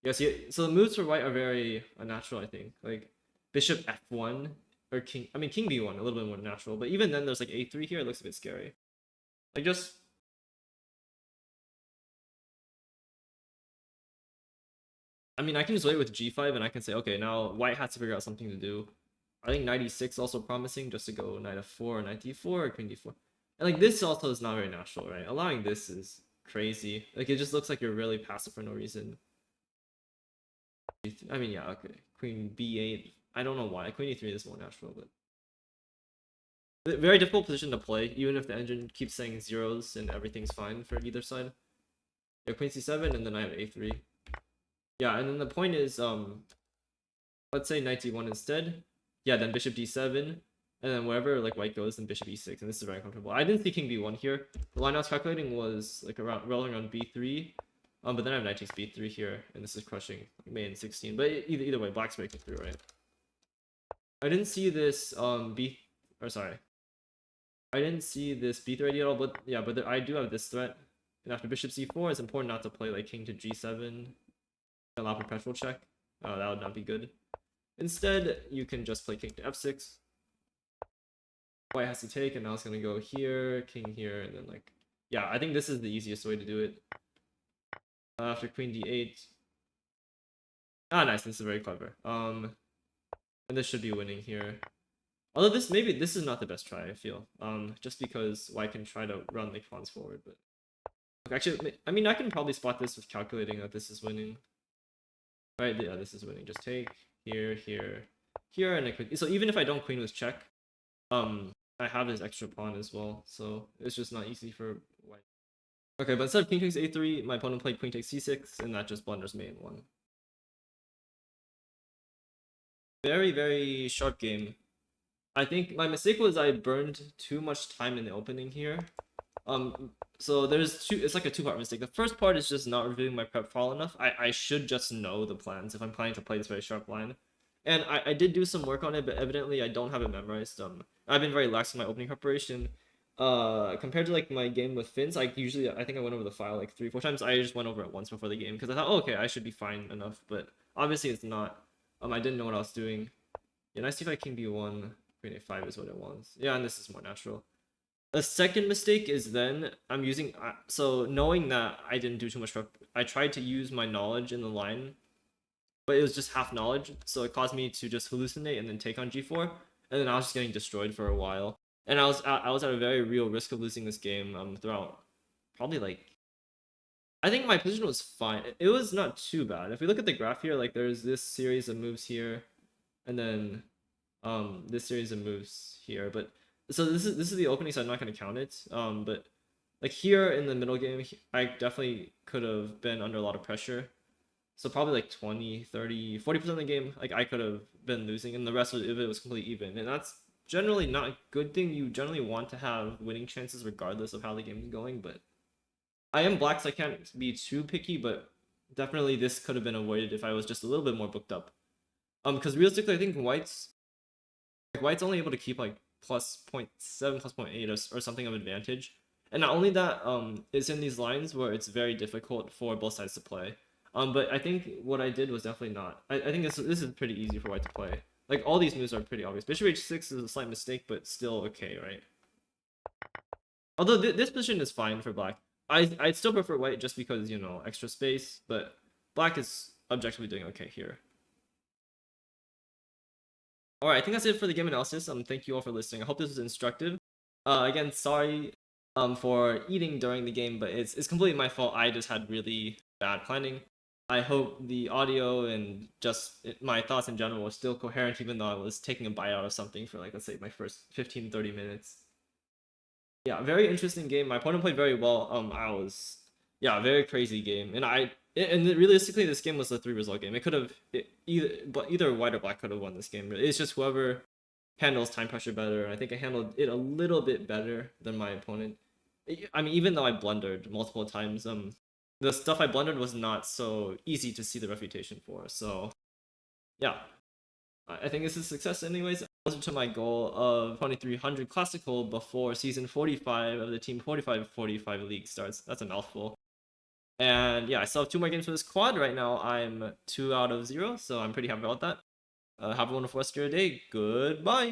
Yes, yeah, so the moves for white are very unnatural, I think. Like, bishop f1, or king. I mean, king b1, a little bit more natural. But even then, there's like a3 here. It looks a bit scary. Like, just. I mean, I can just wait with g5, and I can say, okay, now white has to figure out something to do. I think knight e6 also promising, just to go knight f4, knight d4, or queen d4. And like, this also is not very natural, right? Allowing this is crazy. Like, it just looks like you're really passive for no reason. I mean, yeah, okay. Queen b8. I don't know why. Queen e3 is more natural, but very difficult position to play, even if the engine keeps saying zeros and everything's fine for either side. Yeah, queen c7, and then I have a3. Yeah, and then the point is, let's say knight d1 instead. Yeah, then bishop d7, and then wherever like white goes, then bishop e6, and this is very uncomfortable. I didn't see king b1 here. The line I was calculating was like rolling around b3, but then I have knight takes b3 here, and this is crushing main 16. But either way, black's breaking through, right? I didn't see this I didn't see this b3 idea at all, but yeah, but I do have this threat. And after bishop c4, it's important not to play like king to g7, allow perpetual check. That would not be good. Instead, you can just play king to f6. White has to take, and now it's gonna go here, king here, and then like, yeah, I think this is the easiest way to do it. After queen d8. Ah, nice. This is very clever. And this should be winning here. Although this is not the best try, I feel. Just because white can try to run the pawns forward, but actually, I mean, I can probably spot this with calculating that this is winning. Right? Yeah, this is winning. Just take here, and I could. So even if I don't queen with check, I have this extra pawn as well, so it's just not easy for white. Okay, but instead of king takes a3, my opponent played queen takes c6, and that just blunders main one. Very sharp game. I think my mistake was I burned too much time in the opening here. So there's it's like a two-part mistake. The first part is just not reviewing my prep file enough. I should just know the plans if I'm planning to play this very sharp line. And I did do some work on it, but evidently I don't have it memorized. I've been very lax in my opening preparation. Compared to like my game with Fins, I think I went over the file like 3-4 times. I just went over it once before the game because I thought, oh, okay, I should be fine enough, but obviously it's not. I didn't know what I was doing. Yeah, knight c5 king b1, queen a5 is what it wants. Yeah, and this is more natural. The second mistake is then I'm using so knowing that I didn't do too much prep, I tried to use my knowledge in the line, but it was just half knowledge, so it caused me to just hallucinate and then take on g4, and then I was just getting destroyed for a while, and I was at a very real risk of losing this game throughout probably like I think my position was fine. It was not too bad. If we look at the graph here, like there's this series of moves here, and then this series of moves here, but so this is the opening, so I'm not going to count it. But like here in the middle game, I definitely could have been under a lot of pressure, so probably like 20 30 40% of the game like I could have been losing, and the rest of it was completely even, and that's generally not a good thing. You generally want to have winning chances regardless of how the game is going, but I am black, so I can't be too picky, but definitely this could have been avoided if I was just a little bit more booked up. Because realistically, I think white's only able to keep like plus 0.7, plus 0.8 or something of advantage. And not only that, it's in these lines where it's very difficult for both sides to play. But I think what I did was definitely not. I think this is pretty easy for white to play. Like all these moves are pretty obvious. Bishop h6 is a slight mistake, but still okay, right? Although this position is fine for black. I'd still prefer white just because, you know, extra space, but black is objectively doing okay here. All right, I think that's it for the game analysis. Thank you all for listening. I hope this was instructive. Again, sorry for eating during the game, but it's completely my fault. I just had really bad planning. I hope the audio and just my thoughts in general were still coherent, even though I was taking a bite out of something for, like, let's say my first 15-30 minutes. Yeah, very interesting game. My opponent played very well. I was, yeah, very crazy game, and realistically, this game was a 3-result game. It could have either white or black could have won this game. It's just whoever handles time pressure better. I think I handled it a little bit better than my opponent. I mean, even though I blundered multiple times, the stuff I blundered was not so easy to see the refutation for. So, yeah, I think this is a success anyways. Closer to my goal of 2300 classical before season 45 of the Team 45 League starts. That's a mouthful. And yeah, I still have 2 more games for this quad. Right now, I'm 2 out of 0, so I'm pretty happy about that. Have a wonderful rest of your day. Goodbye.